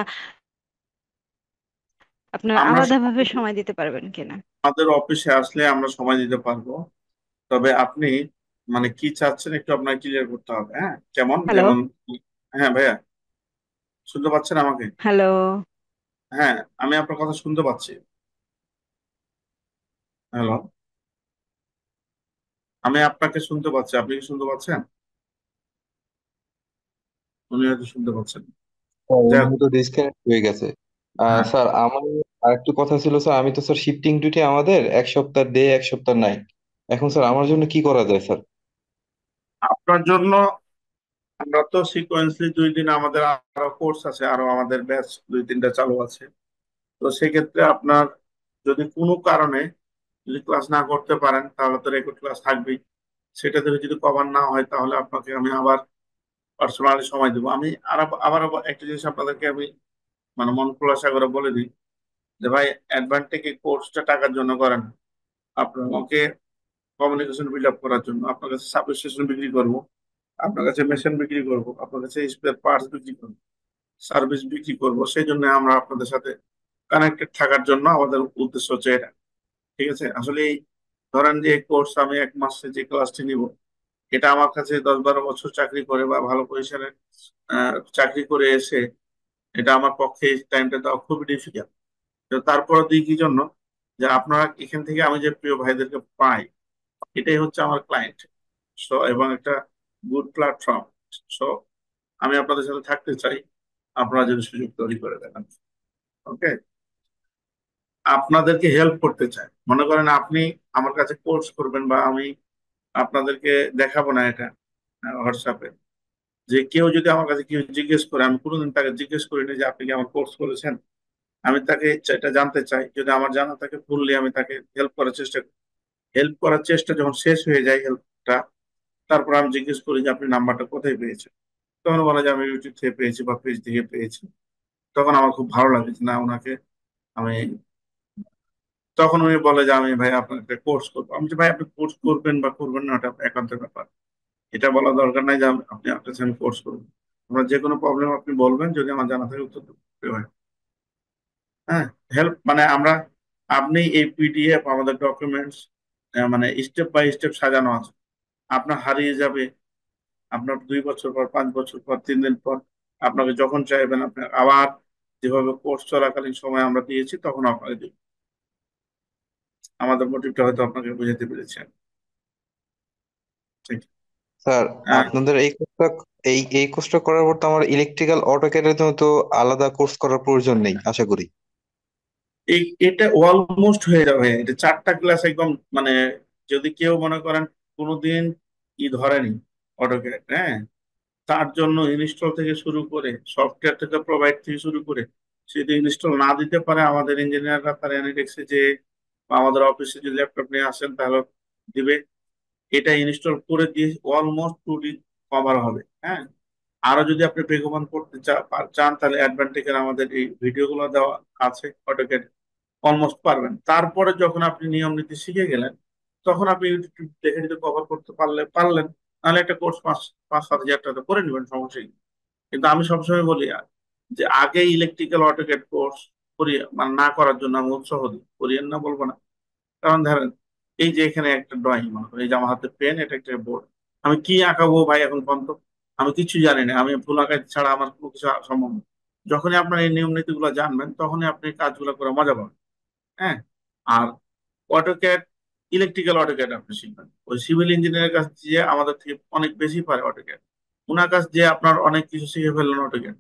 আপনারা আমরা আলাদাভাবে সময় দিতে পারবেন কিনা? আমাদের অফিসে আসলে আমরা সময় দিতে পারবো। তবে আপনি মানে কি চাচ্ছেন একটু আপনাকে ক্লিয়ার করতে হবে। হ্যাঁ, কেমন হ্যালো। যেমন। হ্যাঁ ভাইয়া, শুনতে পাচ্ছেন আমাকে? হ্যালো। হ্যাঁ, আমি আপনার কথা শুনতে পাচ্ছি। হ্যালো, আমি আপনাকে শুনতে পাচ্ছি, আপনি কি শুনতে পাচ্ছেন? উনি হয়তো শুনতে পাচ্ছেন। স্যার যাই হোক, উনি তো ডিসকানেক্ট হয়ে গেছে। হ্যাঁ। স্যার আমার আরেকটু কথা ছিল স্যার, আমি তো স্যার শিফটিং ডিউটি আমাদের এক সপ্তাহ ডে এক সপ্তাহ নাইট। এখন স্যার আমার জন্য কি করা যায় স্যার? আপনার জন্য আমরা তো সিকোয়েন্সলি 2 দিন আমাদের আরো কোর্স আছে, আরো আমাদের ব্যাচ 2-3টা চালু আছে। তো সেক্ষেত্রে আপনার যদি কোনো কারণে যদি ক্লাস না করতে পারেন তাহলে তো রেকর্ড ক্লাস থাকবেই। সেটা থেকে যদি কভার না হয় তাহলে আপনাকে আমি আবার পার্সোনালি সময় দেবো। আমি আর আবার আবার একটা জিনিস আপনাদেরকে আমি মানে মন খোলাসা করে বলে দিই, যে ভাই অ্যাডভান্টেজ এই কোর্সটা টাকার জন্য করেন। আপনার আমাকে কমিউনিকেশন বিল্ড আপ করার জন্য আপনার কাছে সাবস্টেশন বিক্রি করবো, আপনার কাছে মেশিন বিক্রি করবো, আপনার কাছে স্পেয়ার পার্টস বিক্রি করবো, সার্ভিস বিক্রি করবো। সেই জন্য আমরা আপনাদের সাথে কানেক্টেড থাকার জন্য আমাদের উদ্দেশ্য হচ্ছে এটা। ঠিক আছে? আসলে এই ধরেন যে কোর্স আমি 1 মাসে যে ক্লাসটি নিব, এটা আমার কাছে 10-12 বছর চাকরি করে বা ভালো পজিশনে চাকরি করে এসে এটা আমার পক্ষে এই টাইমটা দেওয়া খুবই ডিফিকাল্ট। তো তারপরে দিই কি জন্য, যে আপনারা এখান থেকে আমি যে প্রিয় ভাইদেরকে পাই, এটাই হচ্ছে আমার ক্লায়েন্ট। সো এবং একটা গুড প্ল্যাটফর্ম। সো আমি আপনাদের সাথে থাকতে চাই, আপনারা যদি সুযোগ তৈরি করে দেন। ওকে, আপনাদেরকে হেল্প করতে চাই। মনে করেন আপনি আমার কাছে কোর্স করবেন বা আমি আপনাদেরকে দেখাবো না এটা হোয়াটসঅ্যাপে, যে কেউ যদি আমার কাছে কেউ জিজ্ঞেস করে, আমি কোনোদিন তাকে জিজ্ঞেস করিনি যে আপনি কি আমার কোর্স করেছেন। আমি তাকে এটা জানতে চাই, যদি আমার জানা থাকে ফুললি আমি তাকে হেল্প করার চেষ্টা করি। হেল্প করার চেষ্টা যখন শেষ হয়ে যায় হেল্পটা, তারপর আমি জিজ্ঞেস করি যে আপনি নাম্বারটা কোথায় পেয়েছেন। তখন বলে যে আমি ইউটিউব থেকে পেয়েছি বা পেজ থেকে পেয়েছি। তখন আমার খুব ভালো লাগে যে না, ওনাকে আমি, তখন উনি বলে যে আমি ভাই আপনার একটা কোর্স করবো। আমি যে ভাই আপনি কোর্স করবেন বা করবেন না ওটা একান্তের ব্যাপার, এটা বলা দরকার নাই যে আপনি আপনার কাছে আমি কোর্স করবো। আপনার যে কোনো প্রবলেম আপনি বলবেন, যদি আমার জানা থাকে উত্তর দেবো ভাই। হ্যাঁ, হেল্প মানে আমরা, আপনি এই পিডিএফ আমাদের ডকুমেন্টস মানে স্টেপ বাই স্টেপ সাজানো আছে। আপনার হারিয়ে যাবে, আপনার 2 বছর পর, 5 বছর পর, 3 দিন পর, আপনাকে যখন চাইবেন আপনি আবার যেভাবে কোর্স চলাকালীন সময় আমরা দিয়েছি তখন আপনাকে দিই। আমাদের মোটিভটা হয়তো আপনাকে বুঝাতে পেরেছি আমি। ঠিক। স্যার হ্যাঁ, আপনাদের এই কোর্সটা করার পর তো আমার ইলেকট্রিক্যাল অটোক্যাডের জন্য তো আলাদা কোর্স করার প্রয়োজন নেই আশা করি। এটা অলমোস্ট হয়ে যাবে। এটা 4টা ক্লাস একদম মানে, যদি কেউ মনে করেন কোনোদিন ধরেনি অটোক্যাড, হ্যাঁ, তার জন্য ইনস্টল থেকে শুরু করে সফটওয়্যার থেকে প্রোভাইড থেকে শুরু করে, সে যদি ইনস্টল না দিতে পারে আমাদের ইঞ্জিনিয়াররা তার অ্যানালিটিক্সে যে বা আমাদের অফিসে যদি ল্যাপটপ নিয়ে আসেন তাহলে দিবে। এটা ইনস্টল করে দিয়ে অলমোস্ট 2 দিন কভার হবে। হ্যাঁ, আরো যদি আপনি বেগবান করতে চান তাহলে অ্যাডভান্টেজের আমাদের এই ভিডিওগুলো দেওয়া আছে অটোক্যাড, অলমোস্ট পারবেন। তারপরে যখন আপনি নিয়ম নীতি শিখে গেলেন, তখন আপনি ইউটিউব দেখে যদি কভার করতে পারলেন, তাহলে একটা কোর্স 5-7 হাজার টাকা করে নেবেন, সমস্যা নেই। কিন্তু আমি সবসময় বলি যে আগে ইলেকট্রিক্যাল অটোক্যাড কোর্স করিয়ে মানে না করার জন্য আমি উৎসাহ দিই, করিয়েন না বলবো না। কারণ ধরেন এই যে এখানে একটা ড্রয়িং, মনে করেন এই যে আমার হাতে পেন, এটা একটা বোর্ড, আমি কি আঁকাবো ভাই এখন পর্যন্ত আমি কিছু জানি না। আমি ফুল আঁকাই ছাড়া আমার কোনো কিছু সম্ভব না। যখনই আপনার এই নিয়ম নীতি গুলো জানবেন তখনই আপনি কাজগুলো করে মজা পাবেন। হ্যাঁ, আর অটোক্যাড, ইলেকট্রিক্যাল অটোক্যাড আপনি শিখবেন ওই সিভিল ইঞ্জিনিয়ারের কাছে যে আমাদের থেকে অনেক বেশি পারে অটোক্যাড। ওনার কাছে যে আপনার অনেক কিছু শিখে ফেললেন অটোক্যাড,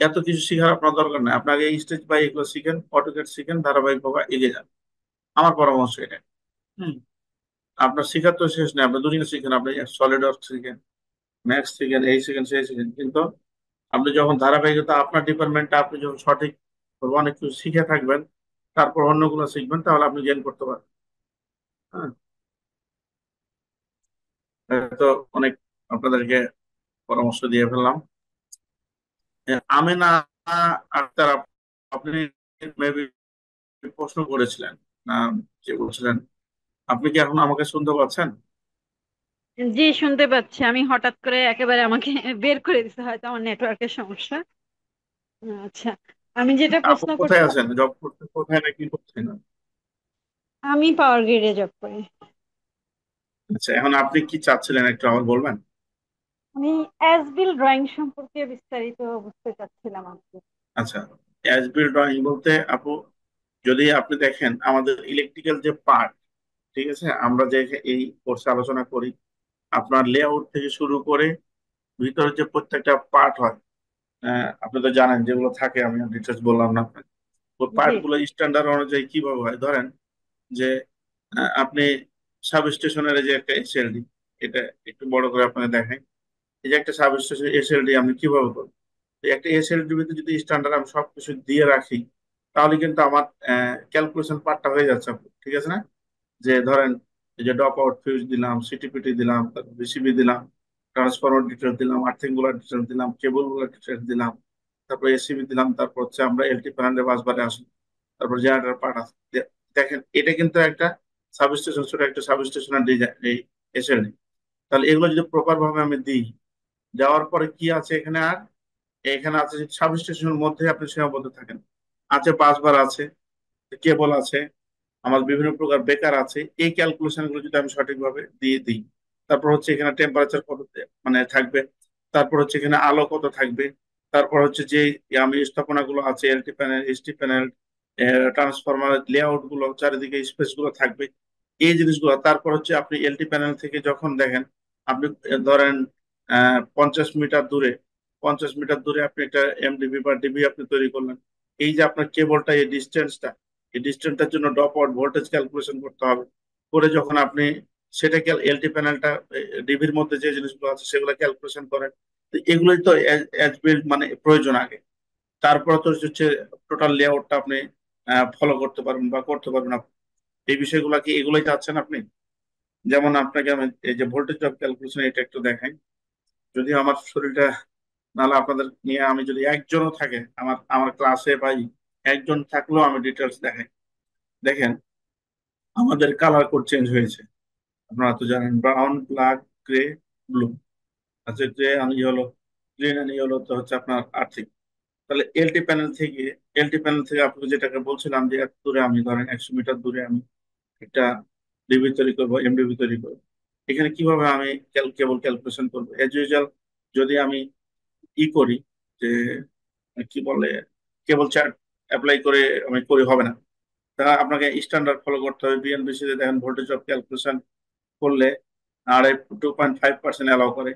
এত কিছু শেখার আপনার দরকার নেই, আপনাকে এই স্টেজ বাই এগুলো শিখেন, অটোক্যাড শিখেন, ধারাবাহিকভাবে এগিয়ে যান। আমার পরামর্শ এটা। হুম। আপনার শেখার তো শেষ নেই, আপনি দুনিয়া শিখেন, আপনি সলিড ওয়ার্ক শিখেন, ম্যাথস শিখেন, এই শিখেন সেই শিখেন, কিন্তু আপনি যখন ধারাবাহিকতা আপনার ডিপার্টমেন্টটা আপনি যখন সঠিক অনেক কিছু শিখে থাকবেন, তারপর অন্যগুলো শিখবেন, তাহলে আপনি গেইন করতে পারবেন। হ্যাঁ। তো অনেক আপনাদেরকে পরামর্শ দিয়ে ফেললাম। আমেনা আক্তার, আপনি মেবি প্রশ্ন করেছিলেন না, যে বলছিলেন, আপনি কি এখন আমাকে শুনতে পাচ্ছেন? জি, শুনতে পাচ্ছি। আমি হঠাৎ করে একেবারে আমাকে বের করে দিতে, হয়তো আমার নেটওয়ার্কের সমস্যা। আচ্ছা, আমি যেটা আপু প্রশ্ন কোথায় করতে, আছেন, জব করতে কোথায় না কি করছেন? আমি পাওয়ার গ্রিডে জব করি। আচ্ছা, এখন আপনি কি চাচ্ছিলেন একটু আমার বলবেন? আমি অ্যাজ বিল ড্রয়িং সম্পর্কে বিস্তারিত বুঝতে চাচ্ছিলাম আর কি। আচ্ছা, অ্যাজ বিল্ড ড্রয়িং বলতে আপু, যদি আপনি দেখেন আমাদের ইলেকট্রিক্যাল যে পার্ট, ঠিক আছে, আমরা যে এই কোর্সে আলোচনা করি, আপনার লেআউট থেকে শুরু করে ভিতরে যে প্রত্যেকটা পার্ট হয়, আপনি তো জানেন যেগুলো থাকে, আমি ডিটেলস বললাম না আপনাকে। ওই জি। পার্ট গুলো স্ট্যান্ডার্ড অনুযায়ী কিভাবে হয়, ধরেন যে আপনি সাব স্টেশনের যে একটা এসএলডি, এটা একটু বড় করে আপনাকে দেখাই। এই যে একটা সাব স্টেশন এসএলডি আমি কিভাবে করবো, তো একটা এসএলডি ভিতরে যদি স্ট্যান্ডার্ড আমি সবকিছু দিয়ে রাখি, তাহলে কিন্তু আমার ক্যালকুলেশন পার্টটা হয়ে যাচ্ছে আপু, ঠিক আছে না? যে ধরেন এই যে ড্রপ আউট ফিউজ দিলাম, সিটিপিটি দিলাম, তারপর বিসিবি দিলাম, ট্রান্সফরমার ডিটেলস দিলাম, আর্থিং গুলার ডিটেলস দিলাম, কেবল গুলার ডিটেলস দিলাম, তারপর এসিবি দিলাম, তারপর হচ্ছে আমরা এলটি প্যানেলের বাসবারে আসি, তারপর জেনারেটর পার্ট আছে। দেখেন এটা কিন্তু একটা সাবস্টেশন, ছোট একটা সাবস্টেশনের ডিজাইন, এই এসএলডি। তাহলে এগুলো যদি প্রপার ভাবে আমি দিই, দেওয়ার পরে কি আছে এখানে, আর এখানে আছে সাব স্টেশনের মধ্যে আপনি সীমাবদ্ধ থাকেন, আছে বাসবার আছে, কেবল আছে, আমার বিভিন্ন প্রকার বেকার আছে, এই ক্যালকুলেশন গুলো যদি আমি সঠিকভাবে দিয়ে দিই, তারপর হচ্ছে এখানে টেম্পারেচার কত মানে থাকবে, তারপর হচ্ছে এখানে আলো কত থাকবে, তারপর হচ্ছে যে আমি স্থাপনা গুলো আছে, LT panel, ST panel, transformer layout গুলো, চারিদিকে স্পেস গুলো থাকবে, এই জিনিসগুলো। তারপর হচ্ছে আপনি এলটি প্যানেল থেকে যখন দেখেন, আপনি ধরেন 50 মিটার দূরে, 50 মিটার দূরে আপনি একটা এমডিবি বা ডিবি আপনি তৈরি করলেন, এই যে আপনার কেবলটা, এই ডিস্টেন্সটা, এই ডিস্টেন্সটার জন্য ড্রপ আউট ভোল্টেজ ক্যালকুলেশন করতে হবে। করে যখন আপনি সেটাকে এলটি প্যানেলটা ডিভির মধ্যে যে জিনিসগুলো আছে সেগুলো ক্যালকুলেশন করেন, তো এগুলোই তো এজ বিল্ড মানে প্রয়োজন আগে। তারপর তো হচ্ছে টোটাল লেআউটটা আপনি ফলো করতে পারবেন বা করতে পারবেন আপনি। এই বিষয়গুলো কি এগুলোই চাচ্ছেন আপনি? যেমন আপনাকে আমি এই যে ভোল্টেজ অফ ক্যালকুলেশন এটা একটু দেখাই, যদি আমার শরীরটা, নাহলে আপনাদের নিয়ে আমি যদি একজনও থাকে আমার আমার ক্লাসে ভাই, একজন থাকলেও আমি ডিটেলস দেখাই। দেখেন আমাদের কালার কোড চেঞ্জ হয়েছে, আপনারা তো জানেন, ব্রাউন, ব্ল্যাক, গ্রে, ব্লু। আচ্ছা, গ্রে আর ইয়েলো, গ্রিন আর ইয়েলো তো হচ্ছে আপনার আর্থিক। তাহলে এলটি প্যানেল থেকে আপনাকে যেটাকে বলছিলাম যে এত দূরে, আমি ধরেন 100 মিটার দূরে আমি একটা ডিবি তৈরি করবো, এমডিবি তৈরি করবো, এখানে কিভাবে আমি কেবল ক্যালকুলেশন করবো এজ ইউজুয়াল। যদি আমি করি যে কি বলে, কেবল চার্ট অ্যাপ্লাই করে আমি করি, হবে না। তা আপনাকে স্ট্যান্ডার্ড ফলো করতে হবে। বিএনবিসি তে দেখেন ভোল্টেজ অফ ক্যালকুলেশন করলে আর 2.5% অ্যালাউ করে।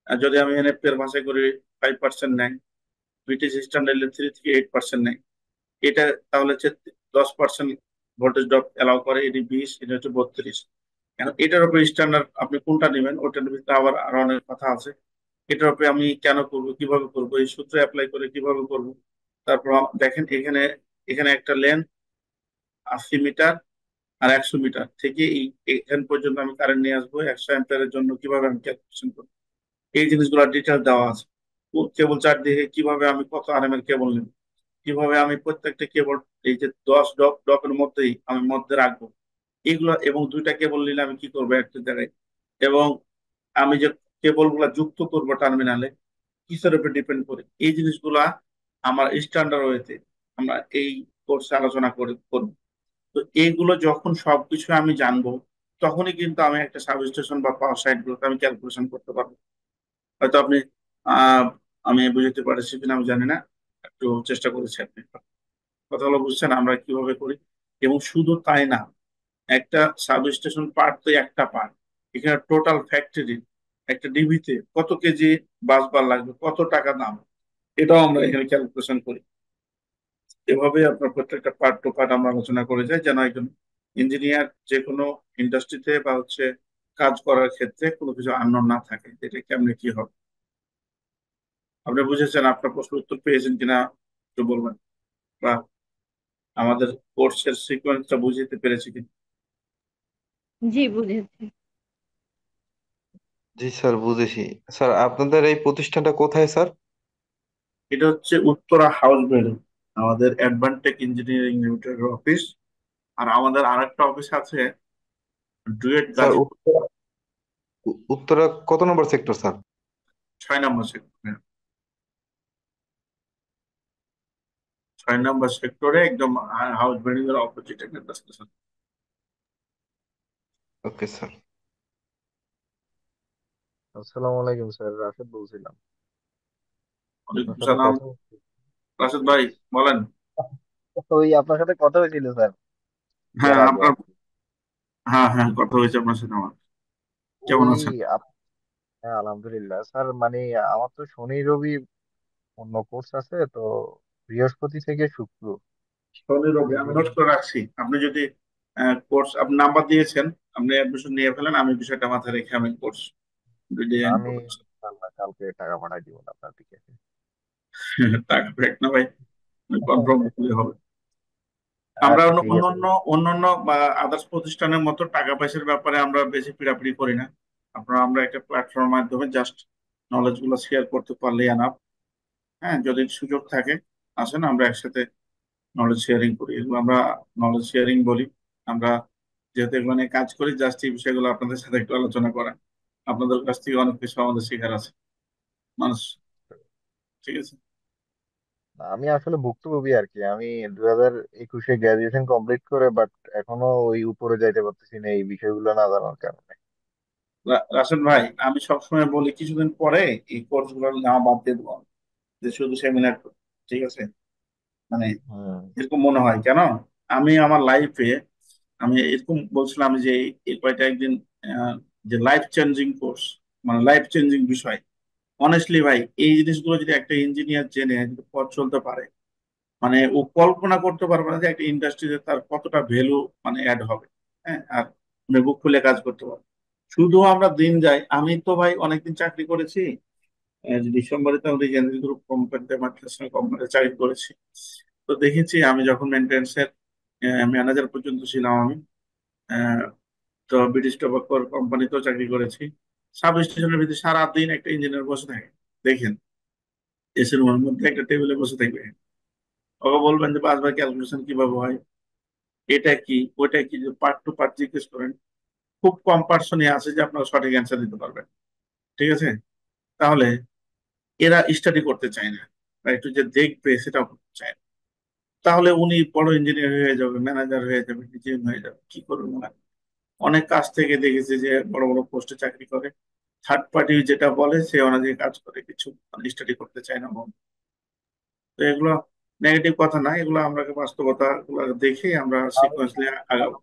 আর যদি আমি এনএফপি এর ভাষায় করি 5% নেয়, ব্রিটিশ স্ট্যান্ডার্ড 3 থেকে 8% নেয়। এটা তাহলে হচ্ছে 10% ভোল্টেজ ড্রপ অ্যালাউ করে, এটি 20, এটা হচ্ছে 32। এখন এটার উপরে স্ট্যান্ডার্ড আপনি কোনটা নেবেন, ওটার ভিতরে আবার আরো অনেক কথা আছে। এটার উপরে আমি কেন করব, কিভাবে করব, এই সূত্র অ্যাপ্লাই করে কিভাবে করব। তারপর দেখেন এখানে, এখানে একটা লেন্থ 80 মিটার আর 100 মিটার থেকে এখান পর্যন্ত আমি কারেন্ট নিয়ে আসবো, 100 অ্যাম্পিয়ারের জন্য কিভাবে আমি ক্যালকুলেশন করবো, এই জিনিসগুলো ডিটেল দেওয়া আছে। কেবল চার দিকে কিভাবে আমি কত আরএম এর কেবল নেব, কিভাবে আমি প্রত্যেকটা কেবল এই যে 10 ডপের মধ্যেই আমি মধ্যে রাখবো, এগুলো, এবং দুইটা কেবল নিলে আমি কি করবো একটা জায়গায়, এবং আমি যে কেবল গুলা যুক্ত করবো টার্মিনালে, কিসের উপর ডিপেন্ড করে, এই জিনিসগুলা আমার স্ট্যান্ডার্ড ওয়েতে আমরা এই কোর্সে আলোচনা করে করবো। তো এইগুলো যখন সবকিছু আমি জানবো, তখনই কিন্তু আমি একটা সাবস্টেশন বা পাওয়ার সাইড গুলোকে আমি ক্যালকুলেশন করতে পারবো। হয়তো আপনি আহ আমি বুঝতে পারছি কিনা আমি জানি না, একটু চেষ্টা করেছি আপনি, কথাগুলো বুঝছেন আমরা কিভাবে করি। এবং শুধু তাই না, একটা সাবস্টেশন পার্ট তো একটা পার্ট, এখানে টোটাল ফ্যাক্টরি একটা ডিবিতে কত কেজি বাস বার লাগবে, কত টাকা দাম, এটাও আমরা এখানে ক্যালকুলেশন করি। এভাবে আপনার প্রত্যেকটা পার্ট টু পার্ট আমরা আলোচনা করে যাই, যেন একজন ইঞ্জিনিয়ার যে কোনো ইন্ডাস্ট্রিতে বা হচ্ছে কাজ করার ক্ষেত্রে কোনো কিছু আননোন না থাকে, এটা কেমনে কি হবে। আপনি বুঝেছেন? আপনার প্রশ্ন উত্তর পেয়েছেন কিনা একটু বলবেন, বা আমাদের কোর্সের সিকোয়েন্সটা বুঝতে পেরেছি কিনা। জি, বুঝেছি। জি স্যার, বুঝেছি। স্যার, আপনাদের এই প্রতিষ্ঠানটা কোথায় স্যার? এটা হচ্ছে উত্তরা হাউস বিল্ডিং, আমাদের অ্যাডভান্টেক ইঞ্জিনিয়ারিং লিমিটেড অফিস। আর আমাদের আরেকটা অফিস আছে ডুয়েট স্যার, গাজীপুর, উত্তরা কত নম্বর সেক্টর স্যার? 6 নম্বর সেক্টরে। 6 নম্বর সেক্টরে একদম হাউস বিল্ডিং এর অপোজিট একটা স্টেশন। Okay sir. আসসালামু আলাইকুম স্যার, রাশেদ বলছিলাম। ওয়ালাইকুম আপনার সাথে সালাম। কথা রাশেদ ভাই, বলেন। আপনার সাথে কথা হয়েছিল স্যার হ্যাঁ বিয়ার আগে আপনার, আর কি। হ্যাঁ হ্যাঁ, কথা হয়েছে আপনার সাথে আমার। কেমন ওই আছেন? হ্যাঁ, আলহামদুলিল্লাহ স্যার। মানে আমার তো শনি রবি অন্য কোর্স আছে তো, বৃহস্পতি থেকে শুক্র শনি রবি এই আমি দুই নোট দিন। করে রাখছি। আপনি যদি কোর্স, আপনি নাম্বার দিয়েছেন, আপনি অ্যাডমিশন নিয়ে ফেলেন, আমি বিষয়টা মাথায় রেখে আমি কোর্স ডিজাইন আমি করবো। ইনশাআল্লাহ কালকে টাকা পাঠাই দিব না আপনার দিকে। টাকা ব্রেক না ভাই, কনফার্ম করলে হবে। আমরা আচ্ছা অন্য ঠিক আছে। অন্যান্য অন্যান্য বা আদার্স প্রতিষ্ঠানের মতো টাকা পয়সার ব্যাপারে আমরা বেশি পিড়াপিড়ি করি না। আপনারা, আমরা একটা প্ল্যাটফর্মের মাধ্যমে জাস্ট নলেজ গুলো শেয়ার করতে পারলেই আনাপ। হ্যাঁ, যদি সুযোগ থাকে আসেন, আমরা একসাথে নলেজ শেয়ারিং করি। এগুলো আমরা নলেজ শেয়ারিং বলি। আমরা যেহেতু এগুলো নিয়ে কাজ করি, জাস্ট এই বিষয়গুলো আপনাদের সাথে একটু আলোচনা করা। আপনাদের কাছ থেকে অনেক কিছু আমাদের শেখার আছে মানুষ। ঠিক আছে। আমি আসলে ভুক্তভোগী আর কি। আমি 2021-এ গ্রাজুয়েশন কমপ্লিট করে, বাট এখনো ওই উপরে যাইতে পারতেছি না এই বিষয়গুলো না জানার কারণে। রাশেদ ভাই, আমি সবসময় বলি কিছুদিন পরে এই কোর্স গুলো নেওয়া বাদ দিয়ে দেবো, যে শুধু সেমিনার। ঠিক আছে, মানে হুম। এরকম মনে হয় কেন? আমি আমার লাইফে, আমি এরকম বলছিলাম যে এই কয়টা একদিন যে লাইফ চেঞ্জিং কোর্স, মানে লাইফ চেঞ্জিং বিষয়। অনেস্টলি ভাই, এই জিনিসগুলো যদি একটা ইঞ্জিনিয়ার জেনে যদি পথ চলতে পারে, মানে ও কল্পনা করতে পারবে না যে একটা ইন্ডাস্ট্রিতে তার কতটা ভ্যালু মানে অ্যাড হবে। হ্যাঁ, আর মানে বুক খুলে কাজ করতে পারবে। শুধু আমরা দিন যাই, আমি তো ভাই অনেকদিন চাকরি করেছি। ডিসেম্বরে তো আমাদের জেনারেল গ্রুপ কোম্পানিতে, মাল্টিন্যাশনাল কোম্পানিতে চাকরি করেছি। তো দেখেছি, আমি যখন মেনটেন্স এর ম্যানেজার পর্যন্ত ছিলাম আমি। আহ, তো ব্রিটিশ টোবাকোর কোম্পানিতেও চাকরি করেছি। সাব স্টেশনের ভিতরে সারাদিন একটা ইঞ্জিনিয়ার বসে থাকে, দেখেন, এসির রুমের মধ্যে একটা টেবিলে বসে থাকবে। ওকে বলবেন যে বাস ভাই ক্যালকুলেশন কিভাবে হয়, এটা কি ওটা কি, পার্ট টু পার্ট জিজ্ঞেস করেন। খুব কম পার্সনই আছে যে আপনার সঠিক অ্যান্সার দিতে পারবেন। ঠিক আছে। তাহলে এরা স্টাডি করতে চায় না, বা একটু যে দেখবে সেটাও করতে চায় না। তাহলে উনি বড় ইঞ্জিনিয়ার হয়ে যাবে, ম্যানেজার হয়ে যাবে, ডিজিএম হয়ে যাবে, কি করবে মনে হয়? অনেক কাজ থেকে দেখেছি যে বড় বড় পোস্টে চাকরি করে, থার্ড পার্টি যেটা বলে সে অনুযায়ী কাজ করে, কিছু স্টাডি করতে চায় না। তো এগুলো নেগেটিভ কথা না, এগুলো আমরা বাস্তবতা গুলো দেখে আমরা সিকোয়েন্সলি আগাবো।